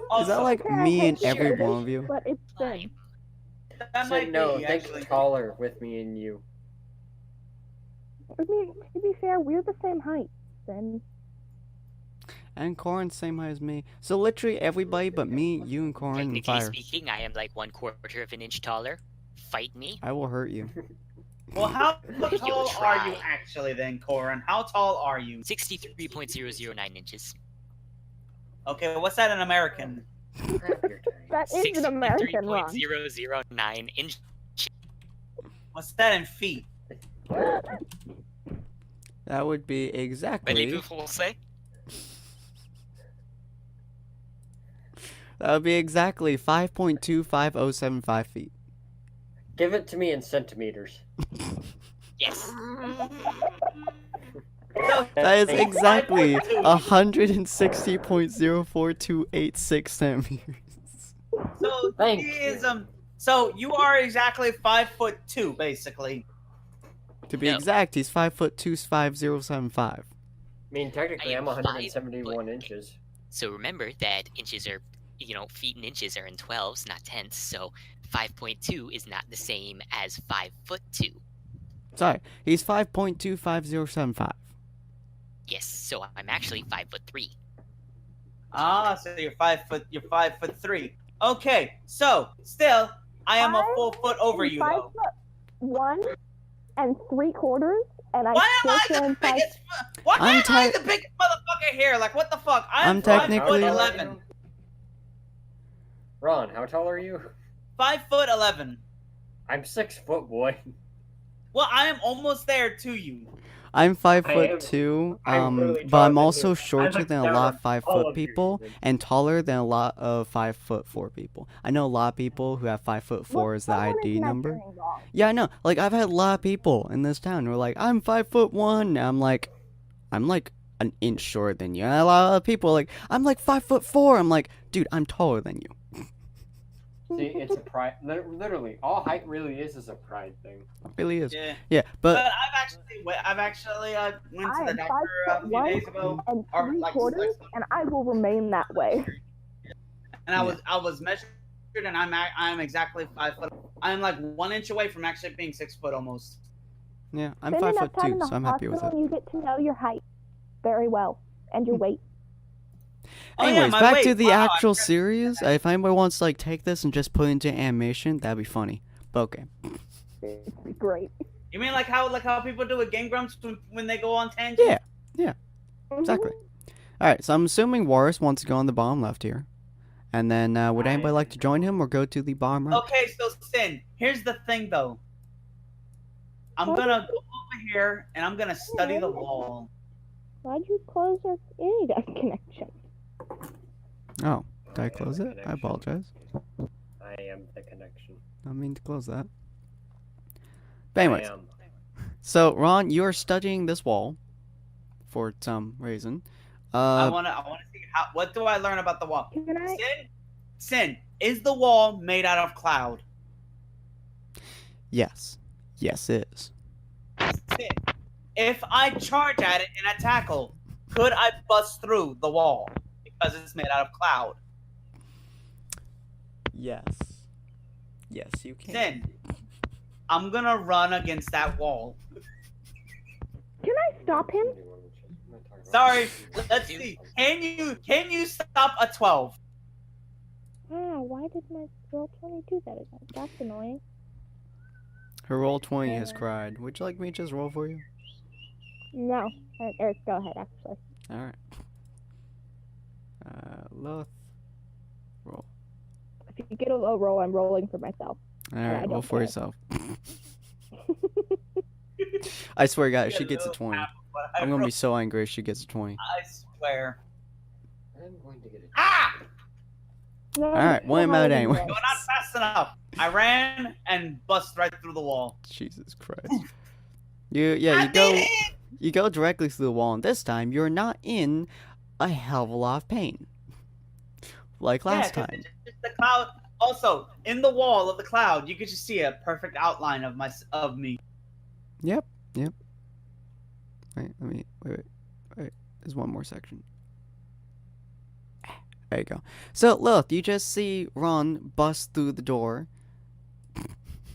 Also, like me and every one of you? But it's thin. that So, might no, be think actually taller with me and you. I mean, to be fair, we're the same height. Then And Corin same height as me. So literally everybody but me, you and Corin and Technically Fire. speaking, I am like 1/4 of an inch taller. Fight me. I will hurt you. Well, how You tall try. are you actually then, Corin? How tall are you? 63.009 inches. Okay, what's that in American? Crap, you're tiny. that is an American run. 63.009 inches. What's that in feet? That would be exactly. Voulez-vous say? That would be exactly 5.25075 feet. Give it to me in centimeters. Yes. So, That is Thank you. exactly 5'2". 160.04286 centimeters. So Thank he you. is So you are exactly 5'2", basically. To be No. exact, he's 5'2", 5075. I mean, technically, I I'm am 171 5'. inches. So remember that inches are, feet and inches are in 12s, not tenths. So 5.2 is not the same as 5'2". Sorry, he's 5.25075. Yes. So I'm actually 5'3". Ah, so you're 5'3". Okay, so still, I am a full foot over you, though. 5'1" and 3/4, and I Why still am I the stand five. biggest? Why I'm am I the biggest motherfucker here? Like, what the fuck? I'm 5'11". technically- 11. Ron, how tall are you? 5'11". I'm 6 foot, boy. Well, I am almost there to you. I'm I am- 5'2", I'm literally but I'm taller also than you. shorter I'm than a like lot of down all 5' of you, people, even. and taller than a lot of 5'4" people. I know a lot of people who have 5'4" as the Someone is ID number. measuring wrong. Yeah, I know. Like I've had a lot of people in this town who are like, I'm 5'1", and I'm like an inch shorter than you. And a lot of people are like, I'm like 5'4". I'm like, dude, I'm taller than you. See, it's a pride. Literally, all height really is a pride thing. It really is. Yeah. Yeah, But but I've actually went I to the am doctor a few 5'1" days ago, and or 3/4, and I will remain that way. and I was measured, and I'm exactly 5 foot. I'm like 1 inch away from actually being 6 foot almost. yeah, I'm Spend enough time 5'2", in the so I'm happy with hospital it. and you get to know your height very well and your weight. Oh, yeah, Anyways, my back weight. to the Wow, I actual forgot- series. If anybody wants to like take this and just put it into animation, that'd be funny. But okay. It'd be great. You mean like how people do with Game Grumps when they go on tangents? Yeah. Exactly. All right, so I'm assuming Warris wants to go on the bottom left here, and then would anybody like to join him or go to the bottom right? Okay, so Sin, here's the thing though. I'm gonna go over here and I'm gonna study the wall. Why'd you close your internet connection? Oh, did I am close the it? I connection. apologize. I am the connection. I mean to close that. But anyways, I am. so Ron, you're studying this wall for some reason. I wanna see what do I learn about the wall. Can I? Sin, Sin, is the wall made out of cloud? Yes. Yes, it is. Sin, if I charge at it and I tackle, could I bust through the wall because it's made out of cloud? Yes. Yes, you can. Sin, I'm gonna run against that wall. Can I stop him? Sorry, let's see. Can you stop a 12? Why did my roll 20 do that again? That's annoying. Her roll 20 has cried. Would you like me to just roll for you? No. Eric, go ahead, actually. Alright. Loth. Roll. If you get a low roll, I'm rolling for myself. Alright, roll don't for care. yourself. I swear to God, if she gets a 20. I'm gonna be so angry if she gets a 20. I swear. I'm going to get it. Ah! No, Alright, one about anyway. You're not fast enough. I ran and bust right through the wall. Jesus Christ. You go directly through the wall, and this time you're not in a hell of a lot of pain. Like last time. It's just the cloud. Also, in the wall of the cloud, you could just see a perfect outline of me. Yep. Wait. There's one more section. There you go. So, Lilith, you just see Ron bust through the door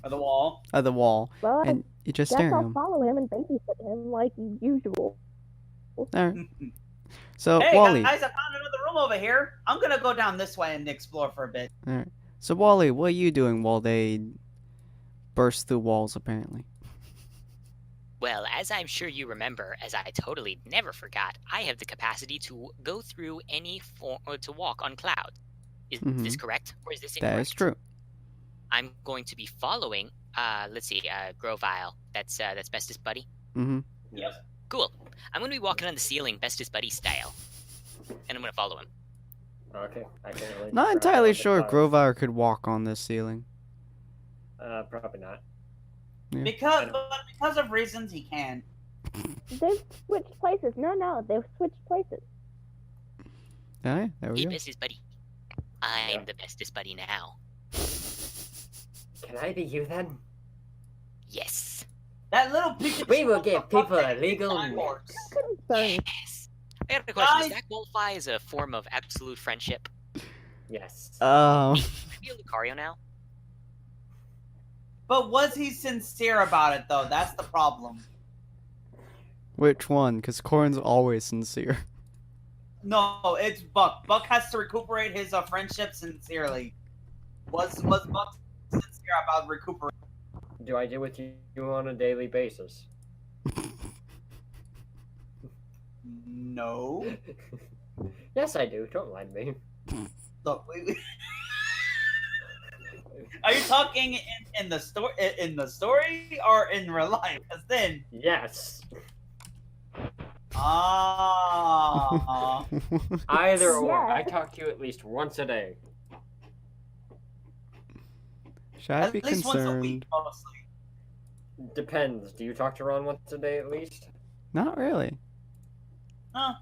Of the wall. of the wall, Well, and you just guess stare at I'll him. follow him and babysit him like usual. Alright. So, Hey Wally. guys, I found another room over here. I'm gonna go down this way and explore for a bit. Alright. So, Wally, what are you doing while they burst through walls, apparently? Well, as I'm sure you remember, as I totally never forgot, I have the capacity to go through any form or to walk on clouds. Is this correct, or is this incorrect? That is true. I'm going to be following. Let's see, Grovile. That's Bestest Buddy. Mm-hmm. Yes. Cool. I'm going to be walking on the ceiling, Bestest Buddy style, and I'm going to follow him. Okay, I can't really. Not entirely sure Grovire could walk on this ceiling. Probably not. Yeah. Because of reasons he can. They've switched places. No, they've switched places. Alright, there we Hey, go. Bestest Buddy. I'm the Bestest Buddy now. Can I be you then? Yes. That little Pikachu. We will give people a legal Concerned. Yes. I got a question. Guys- Does that qualify as a form of absolute friendship? Yes. Can I be a Lucario now? But was he sincere about it though? That's the problem. Which one? Because Corrin's always sincere. No, it's Buck. Buck has to recuperate his friendship sincerely. Was Buck sincere about recuperating? Do I deal with you on a daily basis? No. Yes, I do. Don't mind me. Look, are you talking in the story or in real life? Because then, Yes. Either or. Yeah. I talk to you at least once a day. Should I at be least once a concerned? week, mostly. Depends. Do you talk to Ron once a day at least? Not really. Huh.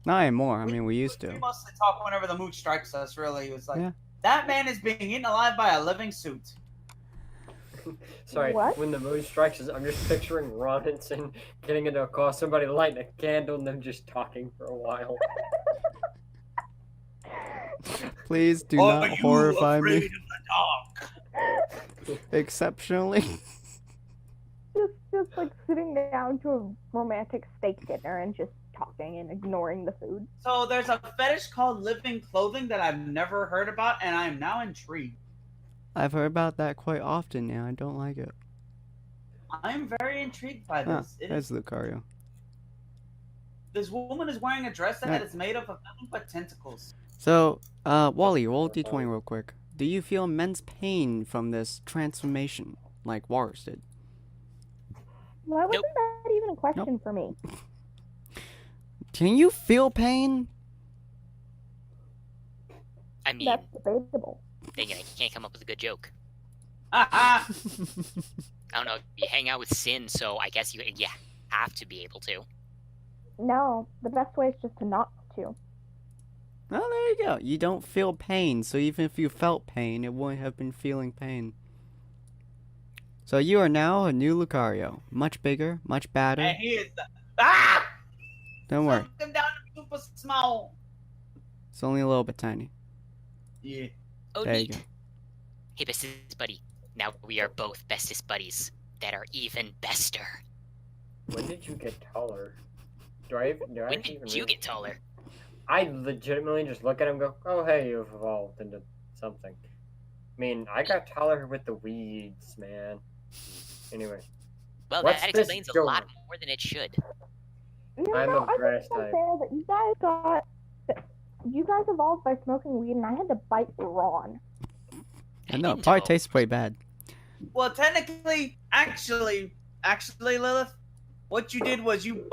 Not anymore. I mean, we used We to. mostly talk whenever the mood strikes us. Really, it was like Yeah. that man is being eaten alive by a living suit. Sorry, What? when the mood strikes us, I'm just picturing Ron and Sin getting into a car, somebody lighting a candle, and them just talking for a while. Please do Are not you horrify afraid me of the dark? exceptionally. Just like sitting down to a romantic steak dinner and just talking and ignoring the food. So there's a fetish called living clothing that I've never heard about, and I am now intrigued. I've heard about that quite often now. I don't like it. I'm very intrigued by Ah, this. that's Lucario. This woman is wearing a dress that is made up of nothing but tentacles. So, Wally, roll d20 real quick. Do you feel immense pain from this transformation, like Walrus did? Why wasn't that even a question for me? Can you feel pain? I mean, That's debatable. dang it, I can't come up with a good joke. Ah, I don't know. You hang out with Sin, so I guess you have to be able to. No, the best way is just to not to. Oh, there you go. You don't feel pain, so even if you felt pain, it wouldn't have been feeling pain. So you are now a new Lucario. Much bigger, much badder. And he is ah! Don't worry. Sunk him down to super small. It's only a little bit tiny. Yeah. Oh, There you neat. go. Hey, bestest buddy. Now we are both bestest buddies that are even bester. When did you get taller? Do I When did you get taller? I legitimately just look at him and go, oh, hey, you've evolved into something. I mean, I got taller with the weeds, man. Anyway. Well, What's that this explains a door? lot more than it should. I'm a I grass think type. it's unfair that you guys evolved by smoking weed, and I had to bite Ron. I know, it didn't probably know. tastes pretty bad. Well, technically, actually, Lilith, what you did was you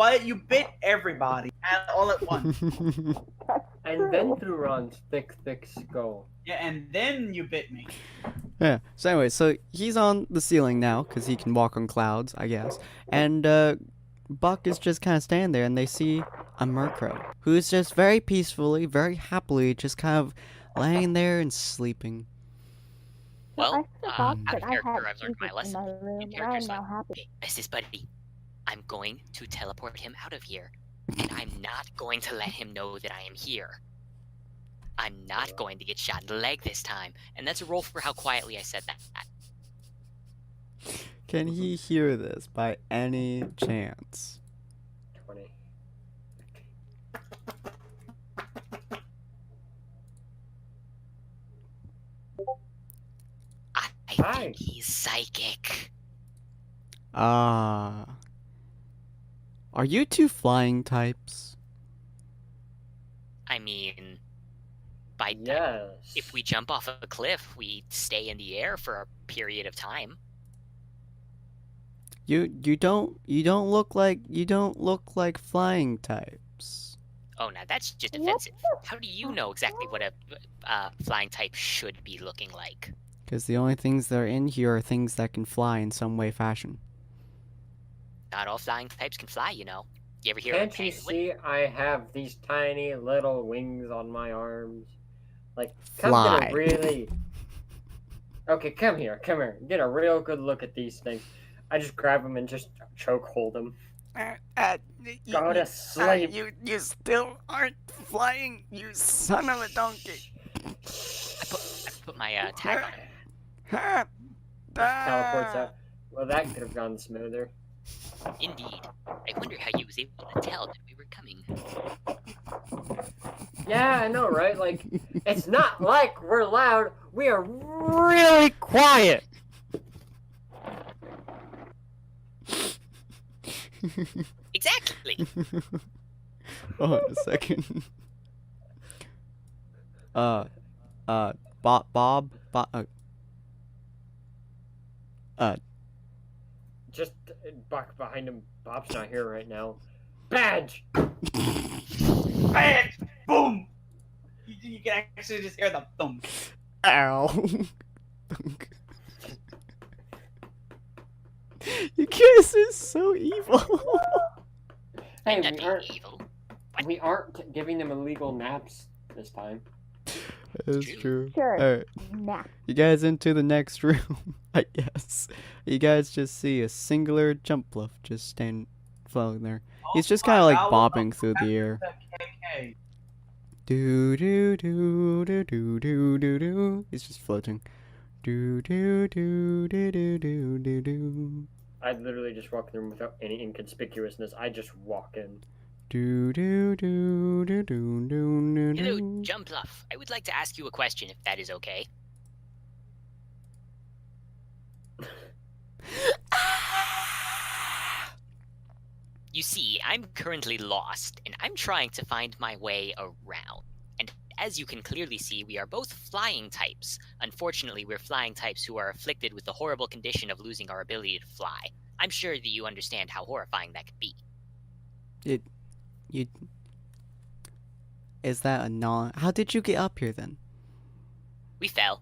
bit everybody all at once. And then through Ron's thick skull. Yeah, and then you bit me. Yeah. So anyway, so he's on the ceiling now because he can walk on clouds, I guess. And Buck is just kind of standing there, and they see a Murkrow who's just very peacefully, very happily, just kind of laying there and sleeping. Well, I forgot out that of I had character, I've learned my Jesus in lesson. my room, In and I am character's now like, happy. hey, bestest buddy, I'm going to teleport him out of here. And I'm not going to let him know that I am here. I'm not going to get shot in the leg this time. And that's a roll for how quietly I said that. Can he hear this by any chance? 20. I Hi. think he's psychic. Ah. Are you two flying types? I mean, by Yes. if we jump off a cliff, we stay in the air for a period of time. You don't look like flying types. Oh, now that's just What offensive. the How do you know exactly what a flying type should be looking like? Because the only things that are in here are things that can fly in some way, fashion. Not all flying types can fly, you know. You ever hear of a Can't you penguin? see I have these tiny little wings on my arms? Like, come Fly. get a really... Okay, come here. Get a real good look at these things. I just grab them and just choke hold them. Go to sleep. You still aren't flying, you son of a donkey. I put my tag on it. Teleports out. Well, that could have gone smoother. Indeed. I wonder how you was able to tell that we were coming. Yeah, I know, right? Like, it's not like we're loud. We are really quiet. Exactly. Hold on a second. Bob. Just back behind him. Bob's not here right now. Badge! Bam! Boom! You can actually just hear the thump. Ow. You guys are so evil. Hey, That'd be evil. we aren't giving them illegal naps this time. That's true. Sure. Alright, Nap. you guys into the next room, I guess. You guys just see a singular jump bluff just floating there. He's just kind of like bobbing through the air. KK. Do do do do do do do do. He's just floating. Do do do do do do do do. I literally just walk in the room without any inconspicuousness. I just walk in. Do do do do do do do. Hello, Jumpluff. I would like to ask you a question, if that is okay. You see, I'm currently lost, and I'm trying to find my way around. And as you can clearly see, we are both flying types. Unfortunately, we're flying types who are afflicted with the horrible condition of losing our ability to fly. I'm sure that you understand how horrifying that could be. Is that a non? How did you get up here then? We fell.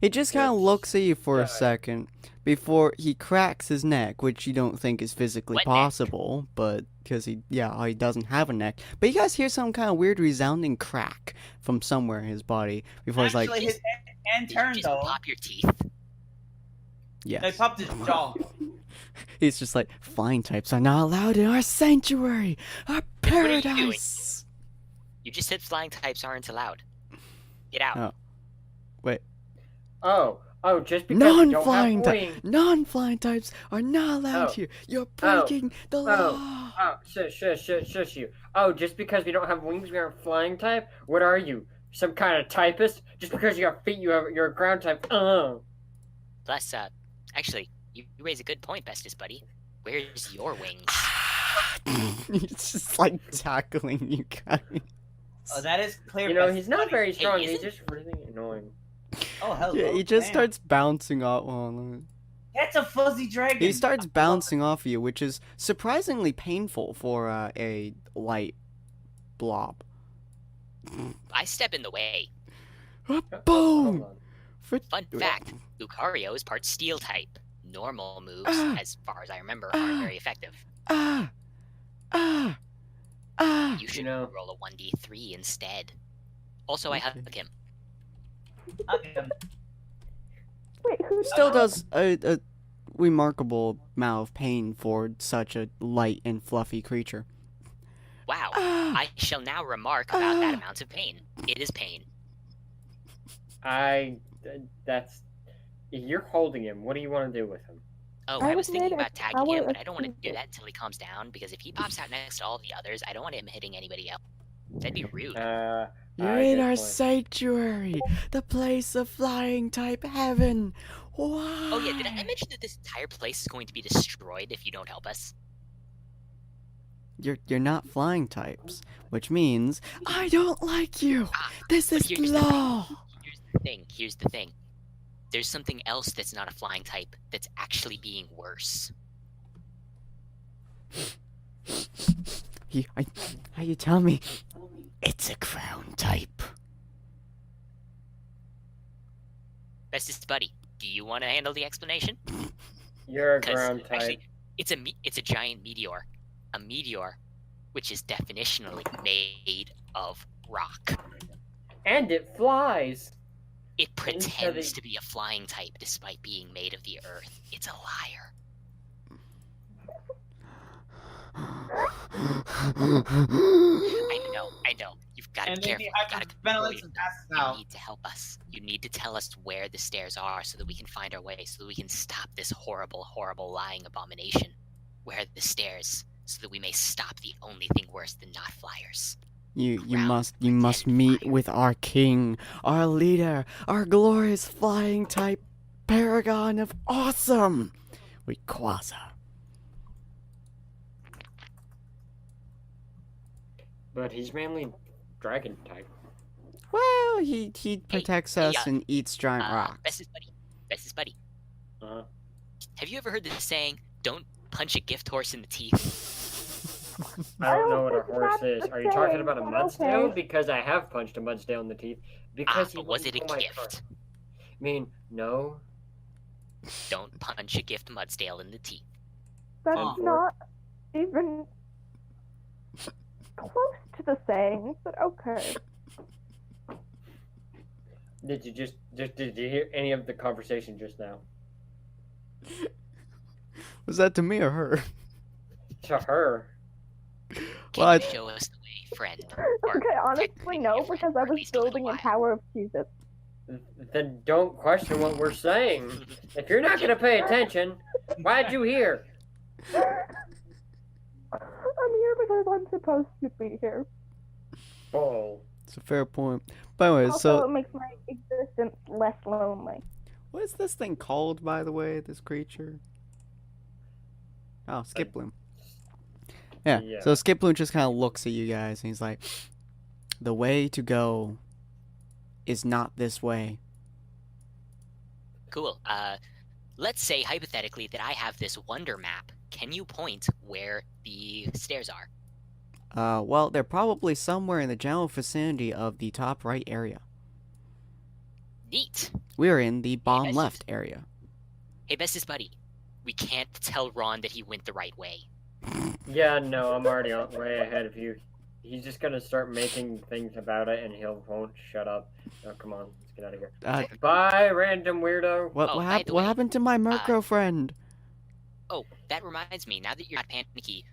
He just kind of looks at you for a Yeah. second before he cracks his neck, which you don't think is physically What neck? possible, but because he doesn't have a neck. But you guys hear some kind of weird resounding crack from somewhere in his body before he's like, Actually, his hand Did you turned just though. pop your teeth? yes. They popped his jaw. He's just like, flying types are not allowed in our sanctuary, our are you doing? paradise. You just said flying types aren't allowed. Get out. Oh. Wait. Oh, just because we don't Non-flying have types. wings. Non-flying types are not allowed Oh. here. You're breaking the law. Oh, shush you. Oh, just because we don't have wings, we aren't flying type? What are you? Some kind of typist? Just because you have feet, you're a ground type? Plus, actually, you raise a good point, Bestus buddy. Where's your wings? He's just like tackling you guys. Oh, that is clear. You know, Best he's not buddy. very strong. is He's it? just really annoying. Oh, hello. Yeah, he just damn. starts bouncing off. Oh, That's a fuzzy dragon. he starts bouncing off you, which is surprisingly painful for a light blob. I step in the way. Hold Boom! on. Fun fact, Lucario is part steel type. Normal moves, as far as I remember, aren't very effective. Ah! Ah! Ah! You should know- roll a 1d3 instead. Also, I hug him. Okay. Wait, who's Still does a remarkable amount of pain for such a light and fluffy creature. Wow, Ah! I shall now remark about that amount of pain. It is pain. That's... You're holding him. What do you want to do with him? Oh, I I was was thinking made a about tagging him, tower but of I don't want to do secrets. that until he calms down, because if he pops out next to all the others, I don't want him hitting anybody else. That'd be rude. You're good in our point. sanctuary, the place of flying type heaven. Why? Oh yeah, did I mention that this entire place is going to be destroyed if you don't help us? You're not flying types, which means I don't like you. This But is here's the thing. law. Here's the thing. There's something else that's not a flying type that's actually being worse. How you tell me? It's a crown type. Bestest buddy, do you want to handle the explanation? You're a 'Cause, ground type. actually, it's a giant meteor. A meteor, which is definitionally made of rock. And it flies. It pretends the- to be a flying type despite being made of the earth. It's a liar. I know. You've got to And be then careful. he You've got to hyperventilates and passes You out. need to help us. You need to tell us where the stairs are so that we can find our way, so that we can stop this horrible, horrible lying abomination. Where are the stairs, so that we may stop the only thing worse than not flyers. You Ground must pretend meet fire. with our king, our leader, our glorious flying type paragon of awesome, Rayquaza. But he's mainly dragon type. Well, he protects hey, us and eats giant rocks. Bestest buddy. Uh-huh. Have you ever heard this saying, don't punch a gift horse in the teeth? I don't know don't what a think horse that's is. the Are you talking same, about a but mudstail? okay. Because I have punched a mudstail in the teeth. Because he But was it a wouldn't pull my car. gift? I mean, no. Don't punch a gift mudsdale in the teeth. That's Oh. not even close to the saying, but okay. Did you hear any of the conversation just now? Was that to me or her? To her. Can Well, you show us the way, friend? Or Okay, honestly, technically no, your friend because for I at was least a little building a while. tower of Cheez-Its. Then don't question what we're saying. If you're not gonna pay attention, why'd you hear? I'm here because I'm supposed to be here. Bull. It's a fair point. But anyways, Also, so it makes my existence less lonely. what is this thing called, by the way? This creature? Oh, Skip Bloom. Yeah. Yeah. So Skip Bloom just kind of looks at you guys and he's like, "The way to go is not this way." Cool. Let's say hypothetically that I have this wonder map. Can you point where the stairs are? Well, they're probably somewhere in the general vicinity of the top right area. Neat. We're in the bomb Besties. left area. Hey, bestest buddy. We can't tell Ron that he went the right way. Yeah, no, I'm already way ahead of you. He's just gonna start making things about it, and he won't shut up. Oh, come on, let's get out of here. Bye, random weirdo. What happened to my Murkrow friend? Oh, that reminds me. Now that you're not panicky,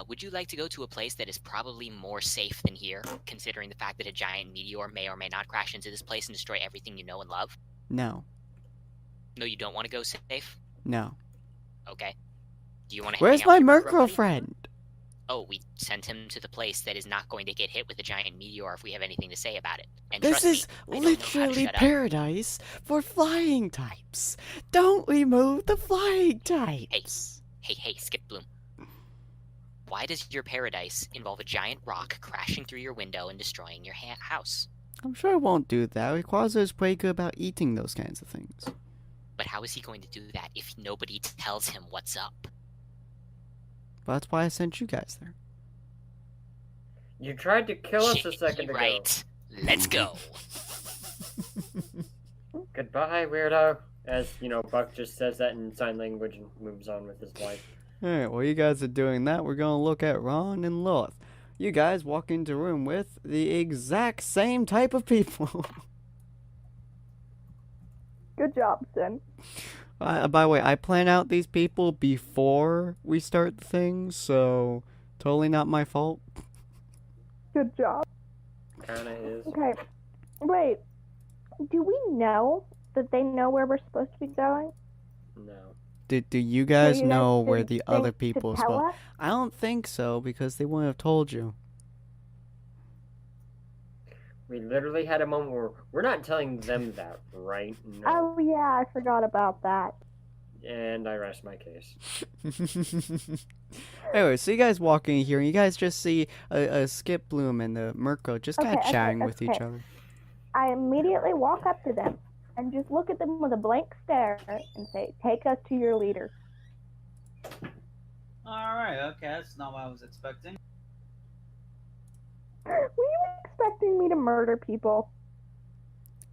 would you like to go to a place that is probably more safe than here, considering the fact that a giant meteor may or may not crash into this place and destroy everything you know and love? No. No, you don't want to go safe? No. Okay. Do you want to? Where's my Murkrow friend? Oh, we sent him to the place that is not going to get hit with a giant meteor if we have anything to say about it. And this is literally paradise for flying types. Don't remove the flying types. Hey, Skip Bloom. Why does your paradise involve a giant rock crashing through your window and destroying your house? I'm sure it won't do that. Rayquaza is pretty good about eating those kinds of things. But how is he going to do that if nobody tells him what's up? Well, that's why I sent you guys there. You tried to kill us a second ago. Right. Let's go. Goodbye, weirdo. As, you know, Buck just says that in sign language and moves on with his life. Alright, while you guys are doing that, we're going to look at Ron and Lilith. You guys walk into a room with the exact same type of people. Good job, Sin. By the way, I plan out these people before we start the thing, so totally not my fault. Good job. Kinda is. Okay. Wait. Do we know that they know where we're supposed to be going? No. Do you guys you know guys where didn't the think other to people are tell supposed? us? I don't think so, because they wouldn't have told you. We literally had a moment where we're not telling them that, right? No. Oh yeah, I forgot about that. And I rest my case. Anyway, so you guys walk in here, and you guys just see a Skip Bloom and the Murkrow just kind of chatting with each other. I immediately walk up to them and just look at them with a blank stare and say, "Take us to your leader." Alright, okay, that's not what I was expecting. Were you expecting me to murder people?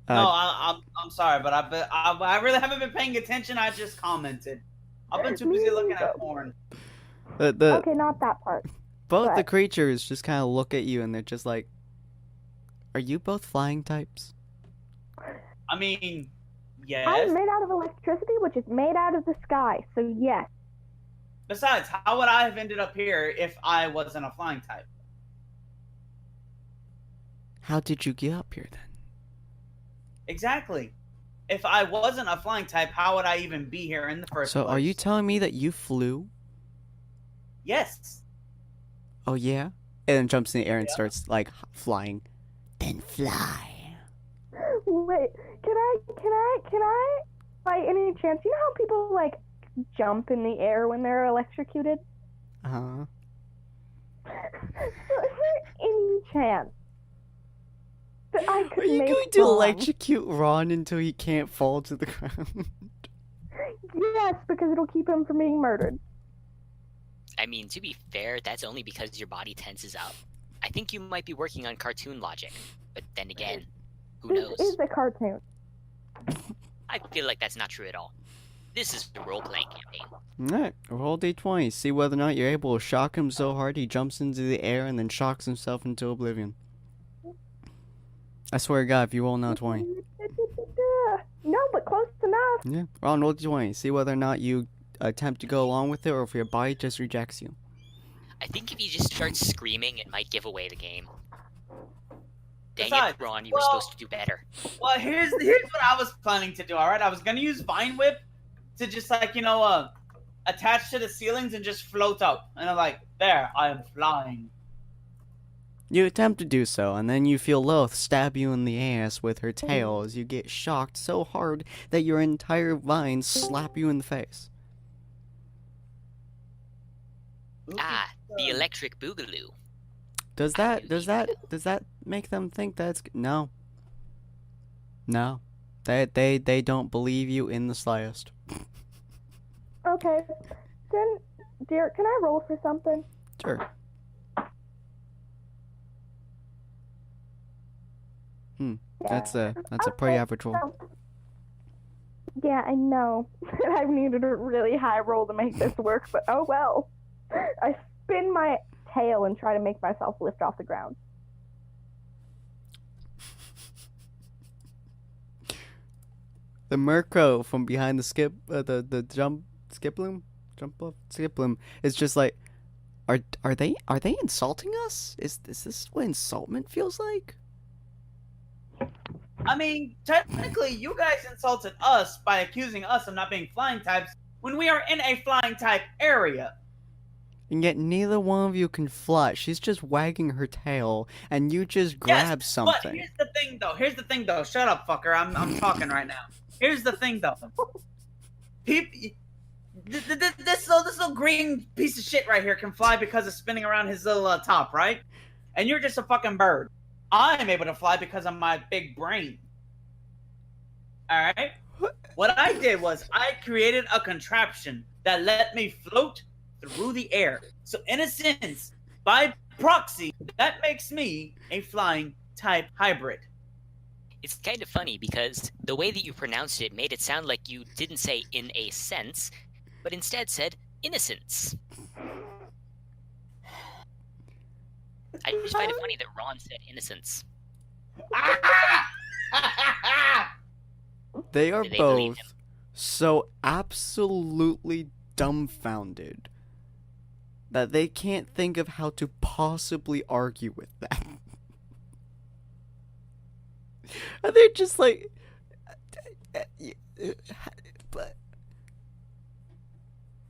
No, I'm sorry, but I really haven't been paying attention. I just commented. I've been too busy looking at porn. Okay, not that part. Both the creatures just kind of look at you, and they're just like, "Are you both flying types?" I mean, yes. I'm made out of electricity, which is made out of the sky, so yes. Besides, how would I have ended up here if I wasn't a flying type? How did you get up here then? Exactly. If I wasn't a flying type, how would I even be here in the first place? So are you telling me that you flew? Yes. Oh yeah? And then jumps in the air and starts like flying. Then fly. Wait, can I, by any chance, you know how people like jump in the air when they're electrocuted? Uh-huh. Is there any chance that I could Are you make going to Ron? electrocute Ron until he can't fall to the ground? Yes, because it'll keep him from being murdered. I mean, to be fair, that's only because your body tenses up. I think you might be working on cartoon logic, but then again, who knows? This is a cartoon. I feel like that's not true at all. This is a role-playing campaign. Alright, roll d20. See whether or not you're able to shock him so hard he jumps into the air and then shocks himself into oblivion. I swear to God, if you roll now 20. No, but close enough. Yeah, Ron, roll d20. See whether or not you attempt to go along with it or if your body just rejects you. I think if you just start screaming, it might give away the game. Dang Besides, it, Ron, you were supposed to do better. Well, here's what I was planning to do, alright? I was gonna use Vine Whip to just, like, you know, attach to the ceilings and just float up. And I'm like, there, I am flying. You attempt to do so, and then you feel Lilith stab you in the ass with her tail as you get shocked so hard that your entire vine slap you in the face. Ah, the electric boogaloo. Does that make them think that's no? No, they don't believe you in the slightest. Okay. Then, dear, can I roll for something? Sure. Yeah. That's a pretty average roll. Yeah, I know. I've needed a really high roll to make this work, but oh well. I spin my tail and try to make myself lift off the ground. The Murkrow from behind the skip bloom is just like, are they insulting us? Is this what insultment feels like? I mean, technically, you guys insulted us by accusing us of not being flying types when we are in a flying type area. And yet neither one of you can fly. She's just wagging her tail, and you just grab something. But here's the thing, though. Shut up, fucker. I'm talking right now. Here's the thing, though. This little green piece of shit right here can fly because of spinning around his little top, right? And you're just a fucking bird. I'm able to fly because of my big brain. Alright? What I did was I created a contraption that let me float through the air. So in a sense, by proxy, that makes me a flying type hybrid. It's kind of funny because the way that you pronounced it made it sound like you didn't say in a sense, but instead said innocence. I just find it funny that Ron said innocence. They are Did they believe both him? so absolutely dumbfounded that they can't think of how to possibly argue with that. And they're just like, but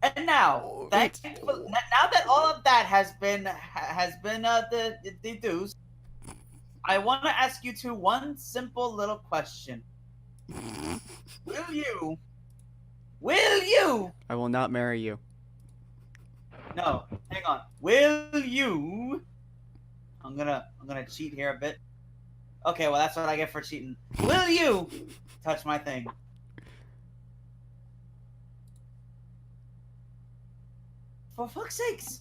And now, now that all of that has been deduced, I want to ask you two one simple little question. Will you? I will not marry you. No, hang on. Will you? I'm gonna cheat here a bit. Okay, well that's what I get for cheating. Will you touch my thing? For fuck's sakes!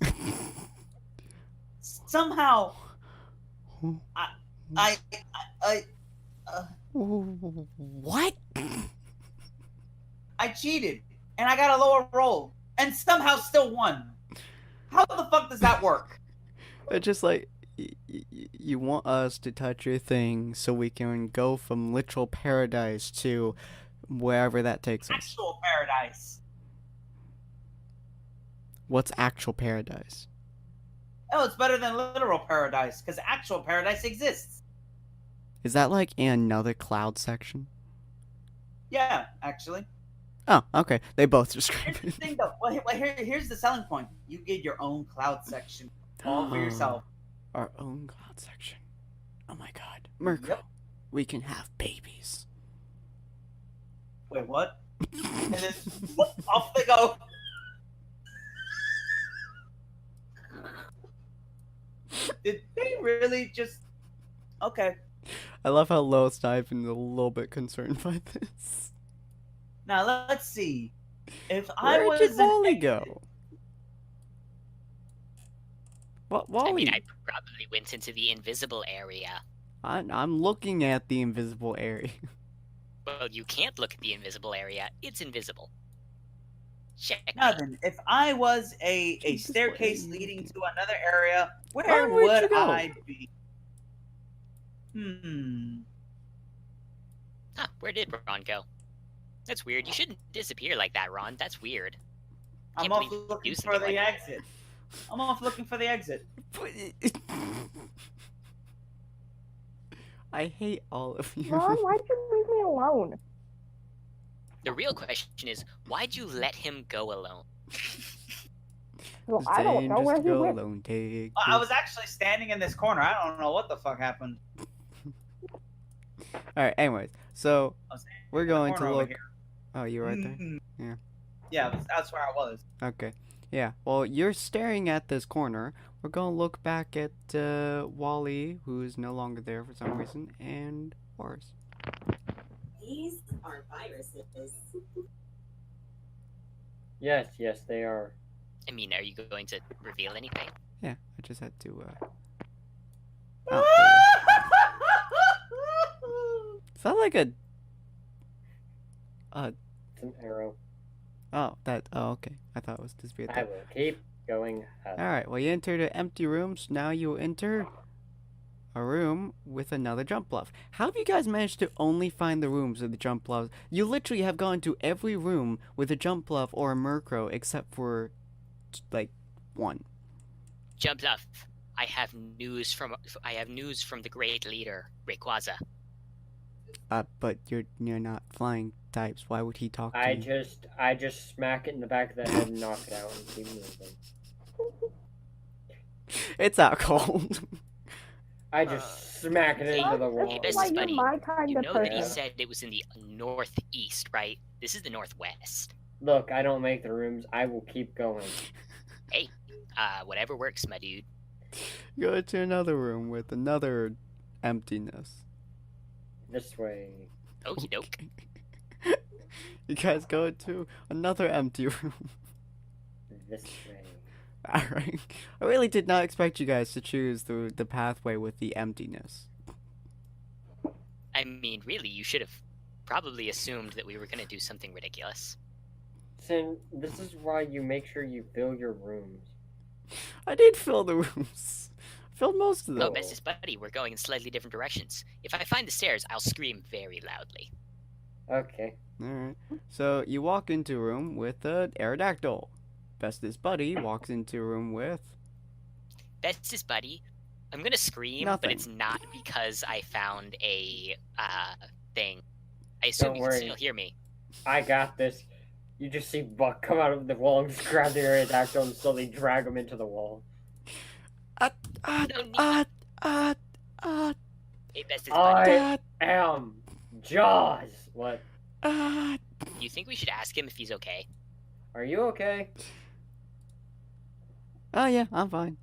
Somehow, What? I cheated and I got a lower roll and somehow still won. How the fuck does that work? It's just like, you want us to touch your thing so we can go from literal paradise to wherever that takes us. Actual paradise. What's actual paradise? Oh, it's better than literal paradise because actual paradise exists. Is that like in another cloud section? Yeah, actually. Oh, okay. They both describe Here's the it. thing, though. Well, here's the selling point. You get your own cloud section all for yourself. Our own cloud section. Oh my god. Mirko, Yep. we can have babies. Wait, what? And then off they go. Did they really just? Okay. I love how Lois not even a little bit concerned by this. Now let's see. If I Where was did an Wally exit- go? What, Wally? I mean, I probably went into the invisible area. I'm looking at the invisible area. Well, you can't look at the invisible area. It's invisible. Check. Now then, if I was a Jesus, staircase what are you leading looking to another area, where Ron, where'd would you go? I be? Huh, where did Ron go? That's weird. You shouldn't disappear like that, Ron. That's weird. I'm Can't off believe you looking do for something the like that. exit. I'm off looking for the exit. I hate all of you. Ron, why'd you leave me alone? The real question is, why'd you let him go alone? Well, I don't know where he went. Alone, take I was actually standing in this corner. I don't know what the fuck happened. Alright, anyways, so I was standing we're in the going corner to over look. here. Oh, you right there? Mhm. Yeah. Yeah, that's where I was. Okay. Yeah. Well, you're staring at this corner. We're gonna look back at Wally, who is no longer there for some reason, and Horace. These are viruses. Yes, they are. I mean, are you going to reveal anything? Yeah, I just had to. Is that like a It's an arrow. Oh, okay. I thought it was this be a I thing. will keep going up. Alright, well, you entered an empty room, so now you enter a room with another jump bluff. How have you guys managed to only find the rooms with the jump bluffs? You literally have gone to every room with a jump bluff or a murkrow except for, like, one. Jump bluff. I have news from the great leader, Rayquaza. But you're not flying types. Why would he talk to I you? just smack it in the back of the head and knock it out and keep moving. It's out cold. I just smack it into the wall. Hey, Besties Like, buddy, you're my kind you of know that he person. said it was in the northeast, right? This is the northwest. Look, I don't make the rooms. I will keep going. Hey, whatever works, my dude. Go to another room with another emptiness. This way. Okie doke. You guys go to another empty room. This way. Alright. I really did not expect you guys to choose the pathway with the emptiness. I mean, really, you should have probably assumed that we were going to do something ridiculous. Sin, this is why you make sure you fill your rooms. I did fill the rooms. Filled most of them. Oh, Bestest buddy, we're going in slightly different directions. If I find the stairs, I'll scream very loudly. Okay. Alright. So you walk into a room with an Aerodactyl. Bestest buddy walks into a room with Bestest buddy, I'm going to scream, nothing. but it's not because I found a thing. I assume Don't you worry. can still hear me. I got this. You just see Buck come out of the wall and just grab the Aerodactyl and slowly drag him into the wall. Hey, Bestest buddy, I am Jaws. What? do you think we should ask him if he's okay? Are you okay? Oh yeah, I'm fine.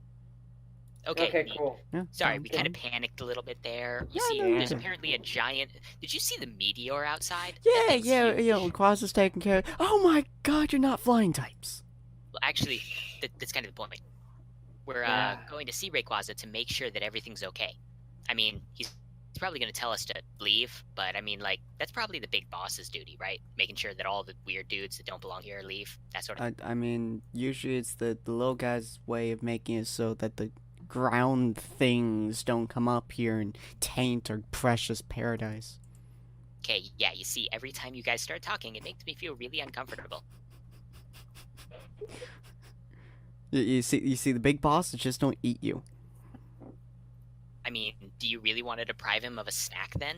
Okay, Okay, cool. Yeah, Sorry, I'm we kind of fine. panicked a little bit there. You Yeah, see, no, you're there's good. apparently a giant... Did you see the meteor outside? Yeah, That thing's yeah, huge. you know, Quaz is taking care of. Oh my god, you're not flying types. Well, actually, that's kind of the point. We're Yeah. going to see Rayquaza to make sure that everything's okay. I mean, he's probably going to tell us to leave, but I mean, like, that's probably the big boss's duty, right? Making sure that all the weird dudes that don't belong here leave, that sort of I mean, usually it's the little guy's way of making it so that the ground things don't come up here and taint our precious paradise. Okay, yeah, you see, every time you guys start talking, it makes me feel really uncomfortable. You see, the big bosses just don't eat you. I mean, do you really want to deprive him of a snack then?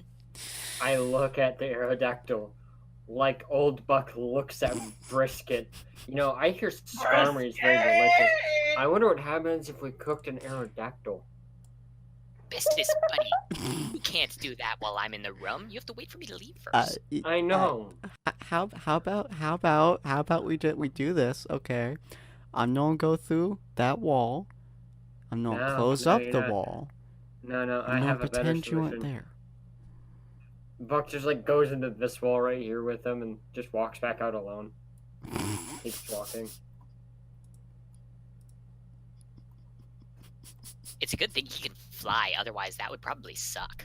I look at the Aerodactyl like old Buck looks at brisket. You know, I hear skarmory is very delicious. I wonder what happens if we cooked an Aerodactyl. Bestest buddy, you can't do that while I'm in the room. You have to wait for me to leave first. I know. How about we do this? Okay, I'm gonna go through that wall. I'm gonna No, close no, up you're the not. wall. No, I I'm gonna have a better pretend you weren't solution. there. Buck just like goes into this wall right here with him and just walks back out alone. Keeps walking. It's a good thing he can fly, otherwise that would probably suck.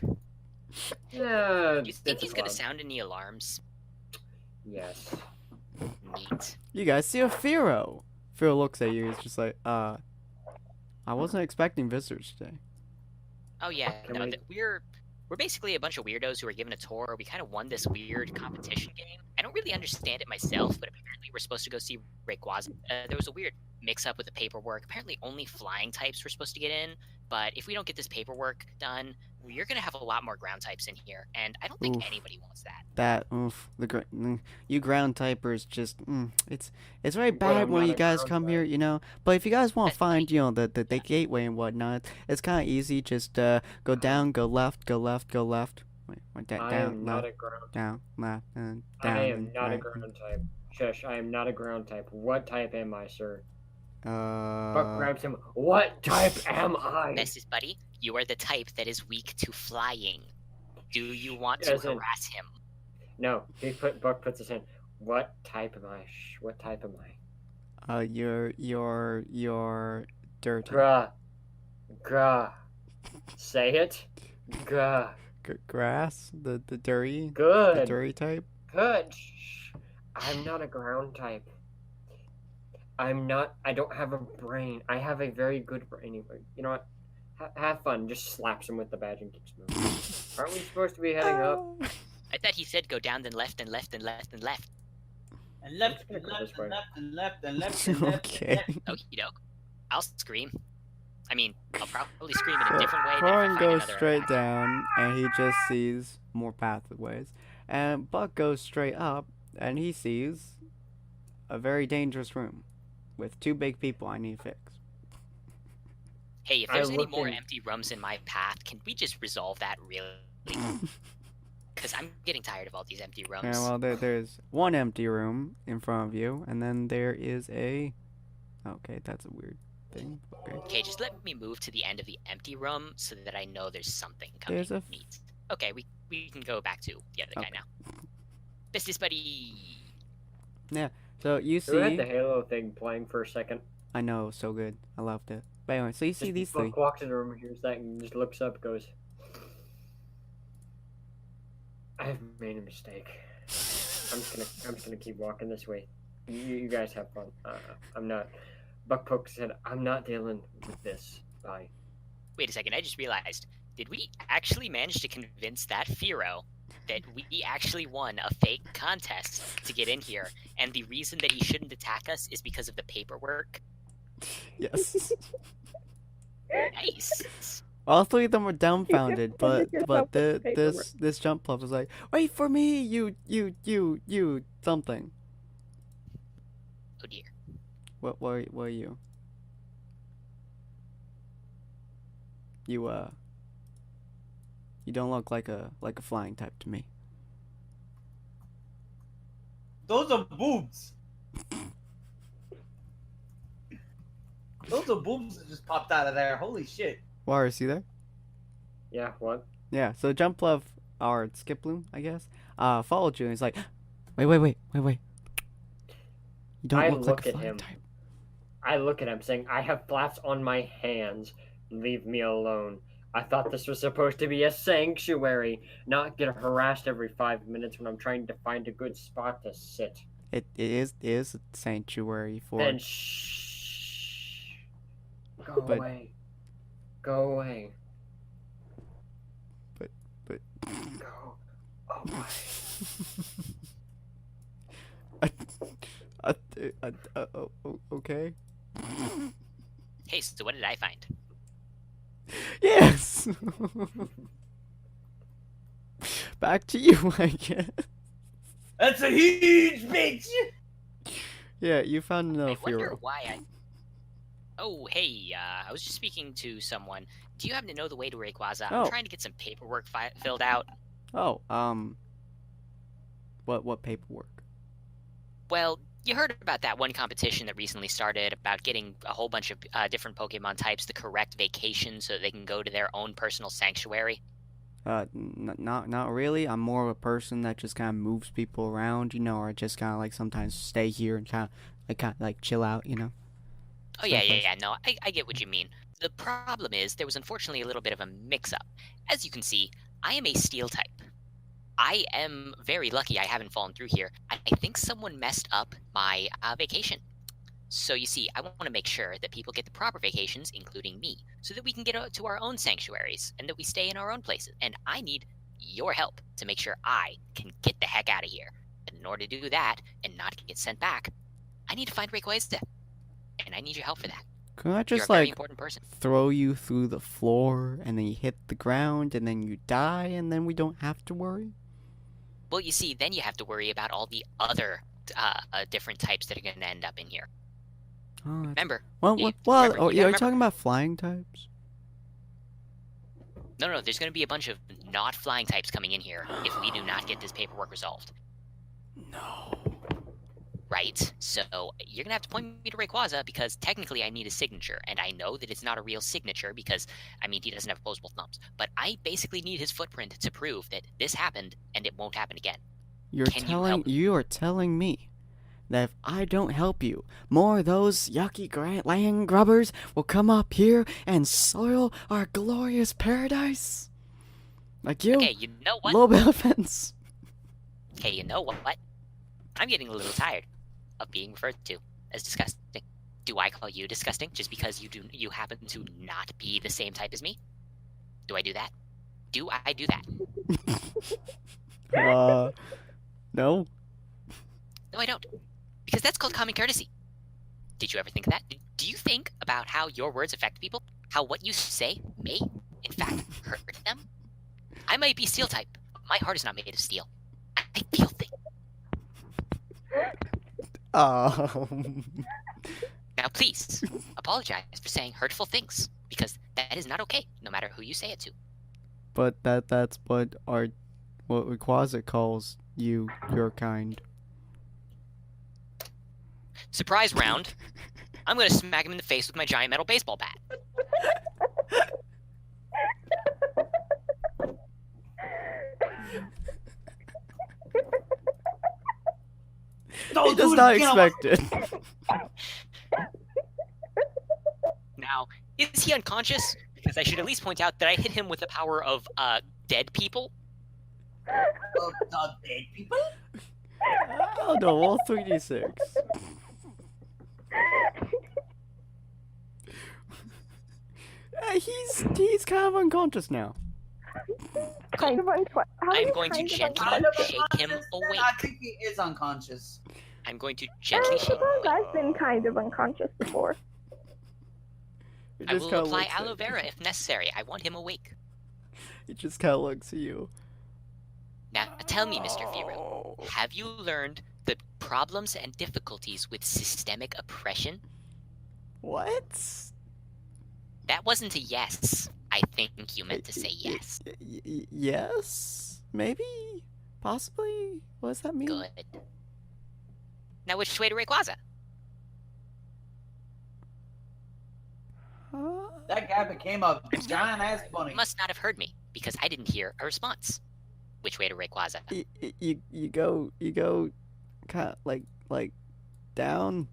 Yeah. Do you think it's he's gonna allowed. sound any alarms? Yes. Neat. You guys see a Firo. Firo looks at you. He's just like, I wasn't expecting visitors today. Oh yeah, Can no, we- we're basically a bunch of weirdos who are given a tour. We kind of won this weird competition game. I don't really understand it myself, but apparently we're supposed to go see Rayquaza. There was a weird mix-up with the paperwork. Apparently only flying types were supposed to get in, but if we don't get this paperwork done, we're gonna have a lot more ground types in here, and I don't think Oof. anybody wants that. You ground typers just, it's very But bad I'm when not you a guys ground come type. here, you know. But if you guys want to That's find, right. you know, the gateway and whatnot, it's kind of easy. Just go down, go left, go left, go left. Wait, I down, am not left, a ground. down, left, and down. I am and not a right. ground type. Shush, I am not a ground type. What type am I, sir? Buck Uh, grabs him. What type am I? Bestest buddy, you are the type that is weak to flying. Do you want to Doesn't- harass him? No, Buck puts his hand. What type am I? What type am I? you're dirty. Grah. Say it. Grah. Grass, the dirty, the Good. dirty type. Good. Shh. I'm not a ground type. I don't have a brain. I have a very good brain. Anyway, you know what? Have fun. Just slaps him with the badge and keeps moving. Aren't we supposed to be heading up? I thought he said go down, then left, and left, and left, and left. And left, Let's and go left, this way. and left, and left, and left, and left. Okay. Okie doke. I'll scream. I mean, I'll probably scream in a different way than if I Corin find goes another straight path. down, and he just sees more pathways. And Buck goes straight up, and he sees a very dangerous room with 2 big people I need to fix. Hey, if I there's any look more in- empty rooms in my path, can we just resolve that really? Because I'm getting tired of all these empty rooms. Yeah, well, there's one empty room in front of you, and then there is a... Okay, that's a weird thing. Okay. Okay, just let me move to the end of the empty room so that I know there's something coming. There's a... Neat. Okay, we can go back to the other guy now. Business buddy. So you Who had see... the Halo thing playing for a second? I know, so good. I loved it. But anyway, so you see Just these 3. Buck walks in the room, hears that, and just looks up, goes, "I have made a mistake. I'm just gonna keep walking this way. You guys have fun. I'm not." Buck pokes his head. "I'm not dealing with this. Bye." Wait a second, I just realized. Did we actually manage to convince that Firo that we actually won a fake contest to get in here, and the reason that he shouldn't attack us is because of the paperwork? Yes. Nice. All 3 of them were dumbfounded, but yourself with paperwork. this jump club was like, wait for me, you something. Oh dear. What are you? You don't look like a flying type to me. Those are boobs. Those are boobs that just popped out of there. Holy shit. Warriors, you there? Yeah, what? Yeah. So jump love or skip bloom, I guess. Followed you and he's like, wait. You don't I look like look a at flying him. type. I look at him saying, "I have flaps on my hands. Leave me alone. I thought this was supposed to be a sanctuary, not get harassed every 5 minutes when I'm trying to find a good spot to sit." It is a sanctuary for. Then shh. Go But- away. Go away. But- Go away. Okay. Hey, so what did I find? Yes. Back to you, I guess. That's a huge bitch. Yeah, you found I enough wonder hero. why I... Oh, hey, I was just speaking to someone. Do you happen to know the way to Rayquaza? Oh. I'm trying to get some paperwork filled out. Oh, what paperwork? Well, you heard about that one competition that recently started about getting a whole bunch of different Pokemon types the correct vacation so that they can go to their own personal sanctuary? Not really. I'm more of a person that just kind of moves people around, or just kind of like sometimes stay here and kind of chill out, Oh, yeah, Someplace. no, I get what you mean. The problem is there was unfortunately a little bit of a mix-up. As you can see, I am a Steel type. I am very lucky I haven't fallen through here. I think someone messed up my vacation. So you see, I want to make sure that people get the proper vacations, including me, so that we can get to our own sanctuaries and that we stay in our own places. And I need your help to make sure I can get the heck out of here. And in order to do that and not get sent back, I need to find Rayquaza. And I need your help for that. Can I You're a just very like important person. throw you through the floor and then you hit the ground and then you die and then we don't have to worry? Well, you see, then you have to worry about all the other different types that are going to end up in here. Oh, that's... Remember? Well, you well, remember- oh, you are you remember- talking about flying types? No, there's going to be a bunch of not flying types coming in here if we do not get this paperwork resolved. No. Right? So you're going to have to point me to Rayquaza because technically I need a signature, and I know that it's not a real signature because, he doesn't have opposable thumbs. But I basically need his footprint to prove that this happened and it won't happen again. You are telling me that if I don't help you, more of those yucky land grubbers will come up here and soil our glorious paradise? Like you? Okay, you know what? Low bit offense. Okay, you know what? I'm getting a little tired of being referred to as disgusting. Do I call you disgusting just because you happen to not be the same type as me? Do I do that? Do I do that? No. No, I don't. Because that's called common courtesy. Did you ever think of that? Do you think about how your words affect people? How what you say may, in fact, hurt them? I might be steel type, but my heart is not made of steel. I feel things. Now, please, apologize for saying hurtful things, because that is not okay, no matter who you say it to. But that's what Rayquaza calls you, your kind. Surprise round. I'm gonna smack him in the face with my giant metal baseball bat. He does not expect it. Now, is he unconscious? Because I should at least point out that I hit him with the power of dead people. Dead people? Oh no, all 3d6. He's kind of unconscious now. Kind of I'm going to gently shake him awake. I think he is unconscious. I'm going to gently shake him awake. I've been kind of unconscious before. I will apply aloe vera if necessary. I want him awake. He just kind of looks at you. Now, tell me, Mr. Firo, have you learned the problems and difficulties with systemic oppression? What? That wasn't a yes. I think you meant to say yes. Yes? Maybe? Possibly? What does that mean? Good. Now, which way to Rayquaza? That guy became a giant ass bunny. You must not have heard me, because I didn't hear a response. Which way to Rayquaza? You go, kind of like down,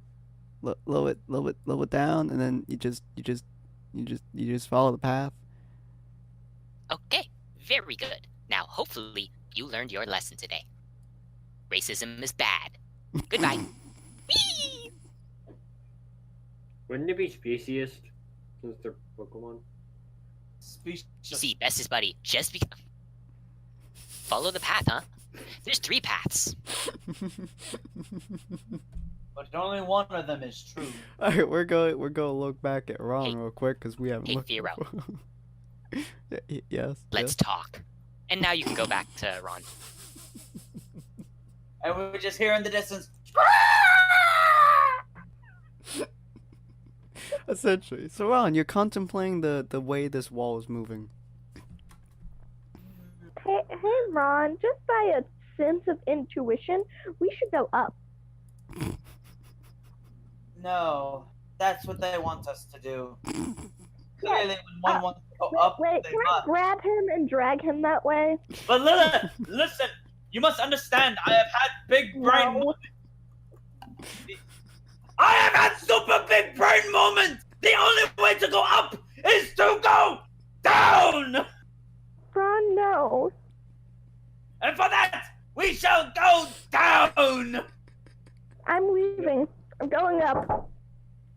little bit down, and then you just follow the path. Okay, very good. Now, hopefully, you learned your lesson today. Racism is bad. Goodbye. Whee! Wouldn't it be speciest since they're Pokemon? Species. You see, bestest buddy, just because... Follow the path, huh? There's 3 paths. But only one of them is true. All right, we're going to look back at Ron real quick because we haven't looked. Firo. Yes. Let's talk. And now you can go back to Ron. And we were just hearing the distance. Essentially. So Ron, you're contemplating the way this wall is moving. Hey, Ron, just by a sense of intuition, we should go up. No, that's what they want us to do. Clearly, when one wants to go up, Wait, they can I must. grab him and drag him that way? But Lilith, listen, you must understand, I have had big brain moments. I have had super big brain moments! The only way to go up is to go down! Ron, no. And for that, we shall go down! I'm leaving. I'm going up.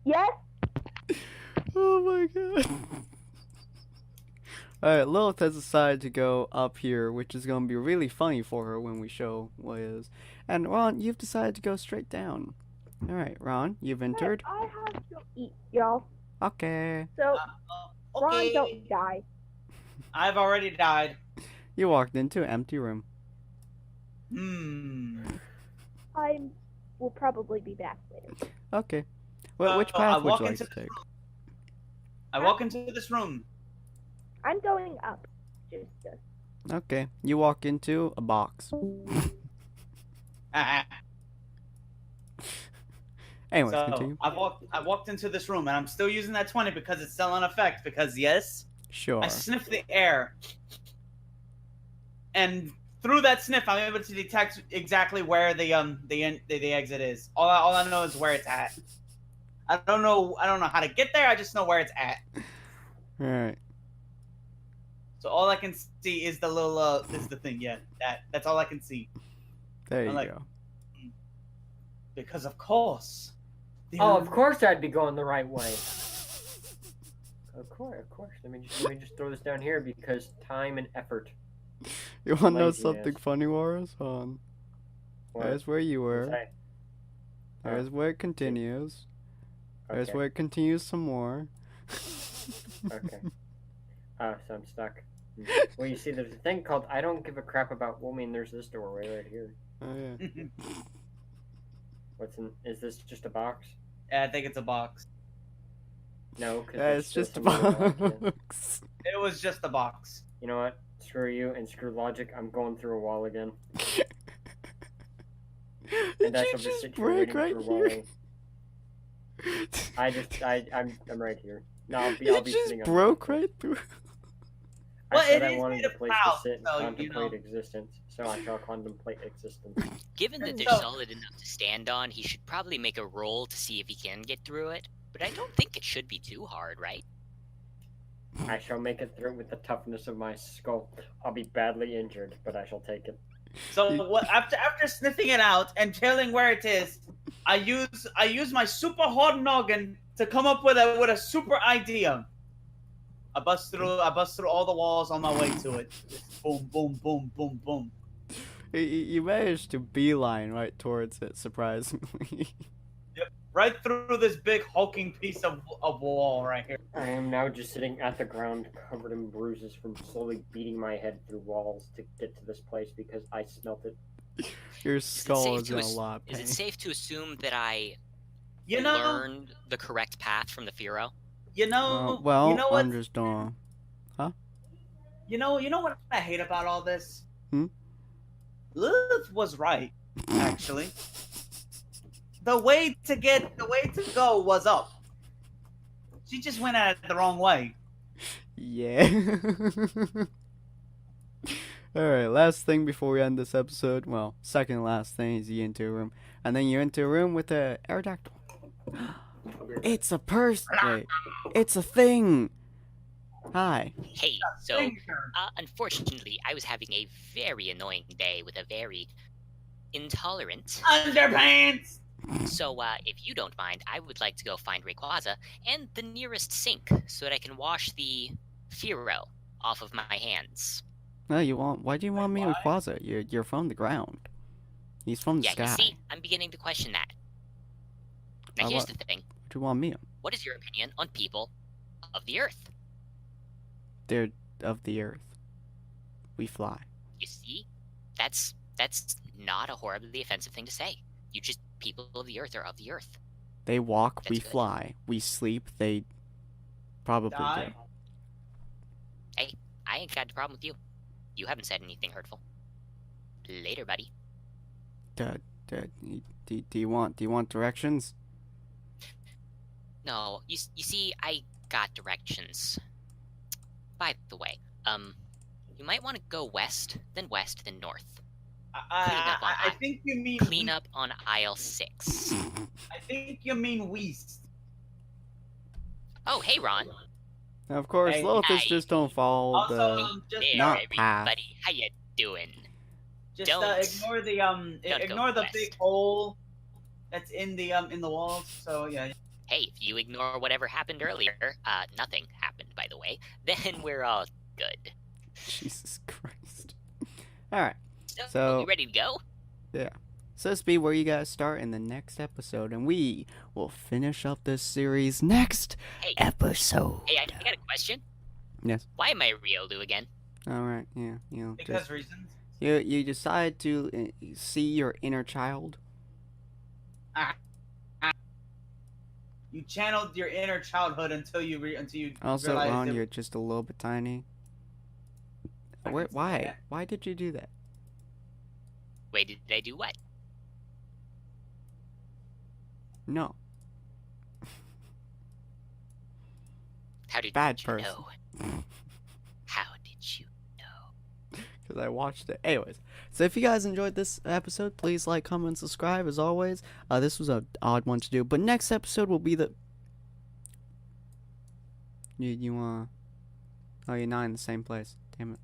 Yes? Oh my god. Alright, Lilith has decided to go up here, which is going to be really funny for her when we show what it is. And Ron, you've decided to go straight down. Alright, Ron, you've entered. I have to eat, y'all. Okay. So, Ron, Okay. don't die. I've already died. You walked into an empty room. I will probably be back later. Okay. Well, which path would you like to take? I walk into this room. I'm going up. Just Okay. You walk into a box. Anyways, continue. I walked into this room, and I'm still using that 20 because it's still in effect. Because yes, Sure. I sniff the air, and through that sniff, I'm able to detect exactly where the exit is. All I know is where it's at. I don't know how to get there. I just know where it's at. Alright. So all I can see is the little is the thing. Yeah, that's all I can see. There you I'm like, go. Because of course. Oh, of course I'd be going the right way. Of course. Let me just throw this down here because time and effort. You want to know Laziness. something funny, Warren? Hold on. What? There's where you What's were. that? There's where it continues. There's Okay. where it continues some more. Okay. So I'm stuck. Well, you see, there's a thing called I don't give a crap about women. There's this doorway right here. Oh yeah. What's in? Is this just a box? Yeah, I think it's a box. No, because Yeah, it's just a box. It was just a box. You know what? Screw you and screw logic. I'm going through a wall again. Did I you shall just just sit here break waiting right for here? I'm right here. No, I'll be It sitting just on broke the right through. Well, I said it I is wanted made a of place cloud, to sit and so, you contemplate know. existence, so I shall contemplate existence. Given that And they're so- solid enough to stand on, he should probably make a roll to see if he can get through it. But I don't think it should be too hard, right? I shall make it through with the toughness of my skull. I'll be badly injured, but I shall take it. So what? After sniffing it out and telling where it is, I use my super hard noggin to come up with a super idea. I bust through all the walls on my way to it. Boom, boom, boom, boom, boom. You managed to beeline right towards it, surprisingly. Right through this big hulking piece of wall right here. I am now just sitting at the ground, covered in bruises from slowly beating my head through walls to get to this place because I smelt it. Your skull is in a ass- lot of Is pain. it safe to assume that I You know, learned the correct path from the Firo? Well, you know what? I'm just doing. You know what I hate about all this? Hmm? Lilith was right, actually. The way to go was up. She just went at it the wrong way. Yeah. Alright, last thing before we end this episode. Well, second last thing is you enter a room. And then you enter a room with a Aerodactyl. It's a person. Wait. It's a thing. Hi. Hey, so Finger. unfortunately, I was having a very annoying day with a very intolerant. Underpants. So, if you don't mind, I would like to go find Rayquaza and the nearest sink so that I can wash the Firo off of my hands. No, you want. Why do you want me with Why? Quasar? You're from the ground. He's from the Yeah, sky. you see, I'm beginning to question that. Now, Why here's what? the thing. What do you want me on? What is your opinion on people of the Earth? They're of the earth. We fly. You see, that's not a horribly offensive thing to say. You just people of the Earth are of the Earth. They walk. That's We good. fly. We sleep. They probably Die. I ain't got a problem with you. You haven't said anything hurtful. Later, buddy. do. Do you want directions? No, you see, I got directions. By the way, you might want to go west, then north. I think you mean Clean up on aisle 6. I think you mean West. Oh, hey, Ron. Now, of course, Hey, Lothus hi. just don't follow Also, the. just There, Not everybody. path. How you doing? just don't- ignore the don't go ignore the west. big hole that's in the walls. So yeah. Hey, if you ignore whatever happened earlier, nothing happened, by the way, then we're all good. Jesus Christ. Alright. So, So- you ready to go? So this be where you guys start in the next episode, and we will finish up this series next Hey, episode. hey, I got a question. Yes. Why am I Riolu again? Alright, yeah, Because just, reasons. you decide to see your inner child. You channeled your inner childhood until you Also, realized Ron, it- you're just a little bit tiny. I Where, can see why? that. Why did you do that? Wait, did I do what? No. How did Bad you person. know? How did you know? Because I watched it. Anyways, so if you guys enjoyed this episode, please like, comment, subscribe. As always, this was an odd one to do, but next episode will be the. You Oh, you're not in the same place. Damn it.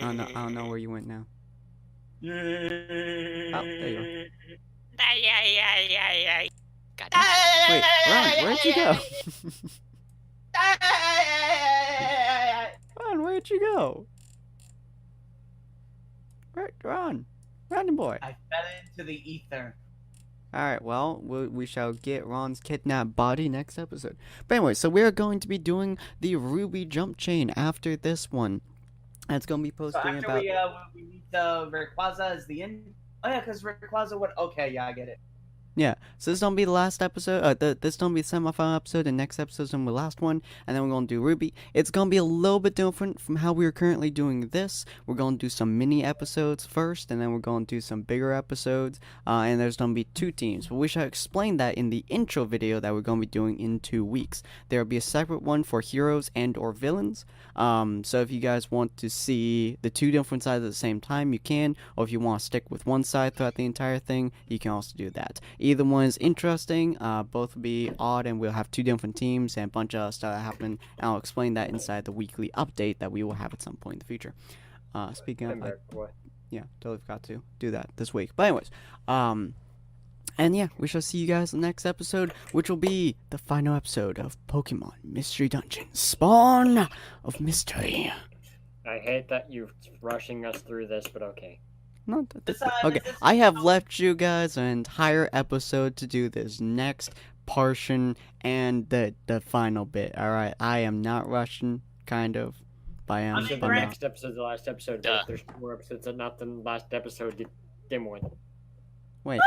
I don't know where you went now. there you Got it. Wait, Ron, where'd you go? Ron, where'd you go? Ron, Ron boy. I fell into the ether. Alright, well, we shall get Ron's kidnapped body next episode. But anyway, so we're going to be doing the Ruby Jumpchain after this one. And it's going to be So posted after about... we meet Rayquaza as the end. Oh yeah, because Rayquaza would. Okay, yeah, I get it. Yeah, so this is going to be the last episode, this is going to be the semi-final episode, and next episode is going to be the last one, and then we're going to do Ruby. It's going to be a little bit different from how we are currently doing this. We're going to do some mini episodes first, and then we're going to do some bigger episodes, and there's going to be 2 teams. But we shall explain that in the intro video that we're going to be doing in 2 weeks. There will be a separate one for heroes and or villains, so if you guys want to see the 2 different sides at the same time, you can, or if you want to stick with one side throughout the entire thing, you can also do that. Either one is interesting, both will be odd, and we'll have 2 different teams and a bunch of stuff that happen, and I'll explain that inside the weekly update that we will have at some point in the future. Speaking of, yeah, totally forgot to do that this week. But anyways, and yeah, we shall see you guys in the next episode, which will be the final episode of Pokemon Mystery Dungeon Spawn of Mystery. I hate that you're rushing us through this, but okay. No, okay, I have left you guys an entire episode to do this next portion and the final bit. Alright, I am not rushing, kind of. But I am. So the next episode's the last episode, but if there's 4 episodes and not the last episode, then what? Wait.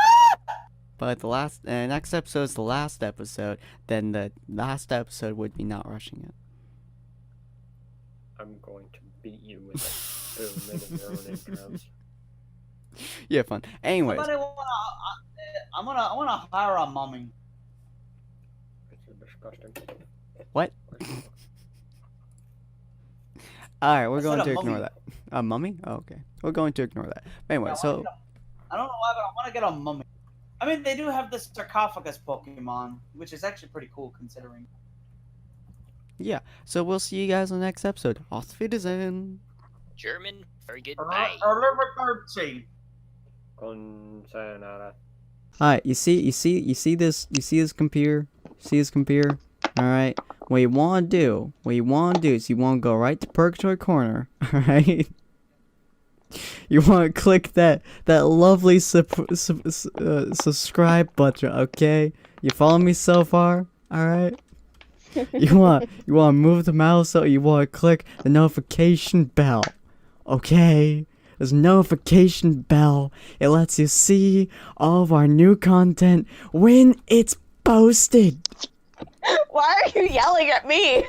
But the next episode is the last episode, then the last episode would be not rushing it. I'm going to beat you with a spoon made of your own entrails. Yeah, fun. Anyways. I wanna hire a mummy. It's disgusting. What? Alright, we're going to ignore mummy. that. A mummy? Oh, okay. We're going to ignore that. But anyway, so... I don't know why, but I want to get a mummy. I mean, they do have the sarcophagus Pokemon, which is actually pretty cool considering. Yeah, so we'll see you guys in the next episode. Auf Wiedersehen. German for goodbye. Alright, you see this computer? See this computer? Alright. What you wanna do is you wanna go right to Purgatory Corner, alright? You wanna click that lovely subscribe button, okay? You follow me so far? Alright? You wanna move the mouse so you wanna click the notification bell. Okay? There's a notification bell. It lets you see all of our new content when it's posted. Why are you yelling at me?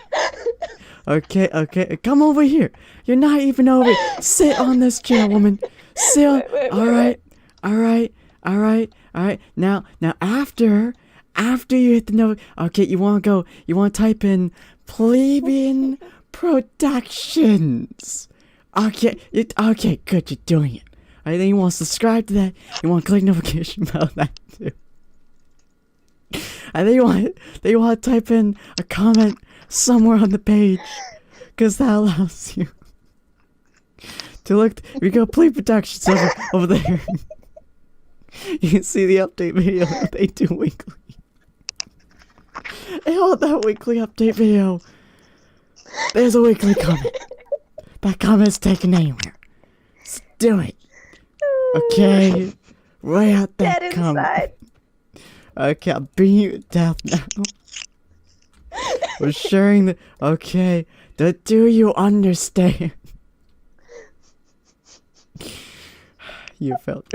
Okay, come over here. You're not even over here. Sit on this chair, woman. Sit. Alright. Now after you hit the note, okay, you wanna type in Plebeian Productions. Okay, good, you're doing it. Alright, then you want to subscribe to that. You want to click notification bell on that too. And then you want to type in a comment somewhere on the page, because that allows you to look. We go Play Productions over there. You can see the update video that they do weekly. Hey, hold that weekly update video. There's a weekly comment. That comment's taken anywhere. Let's do it. Okay. Right out that Dead comment. inside. Okay, I'll beat you to death now. We're sharing the... Okay. Do you understand? You felt...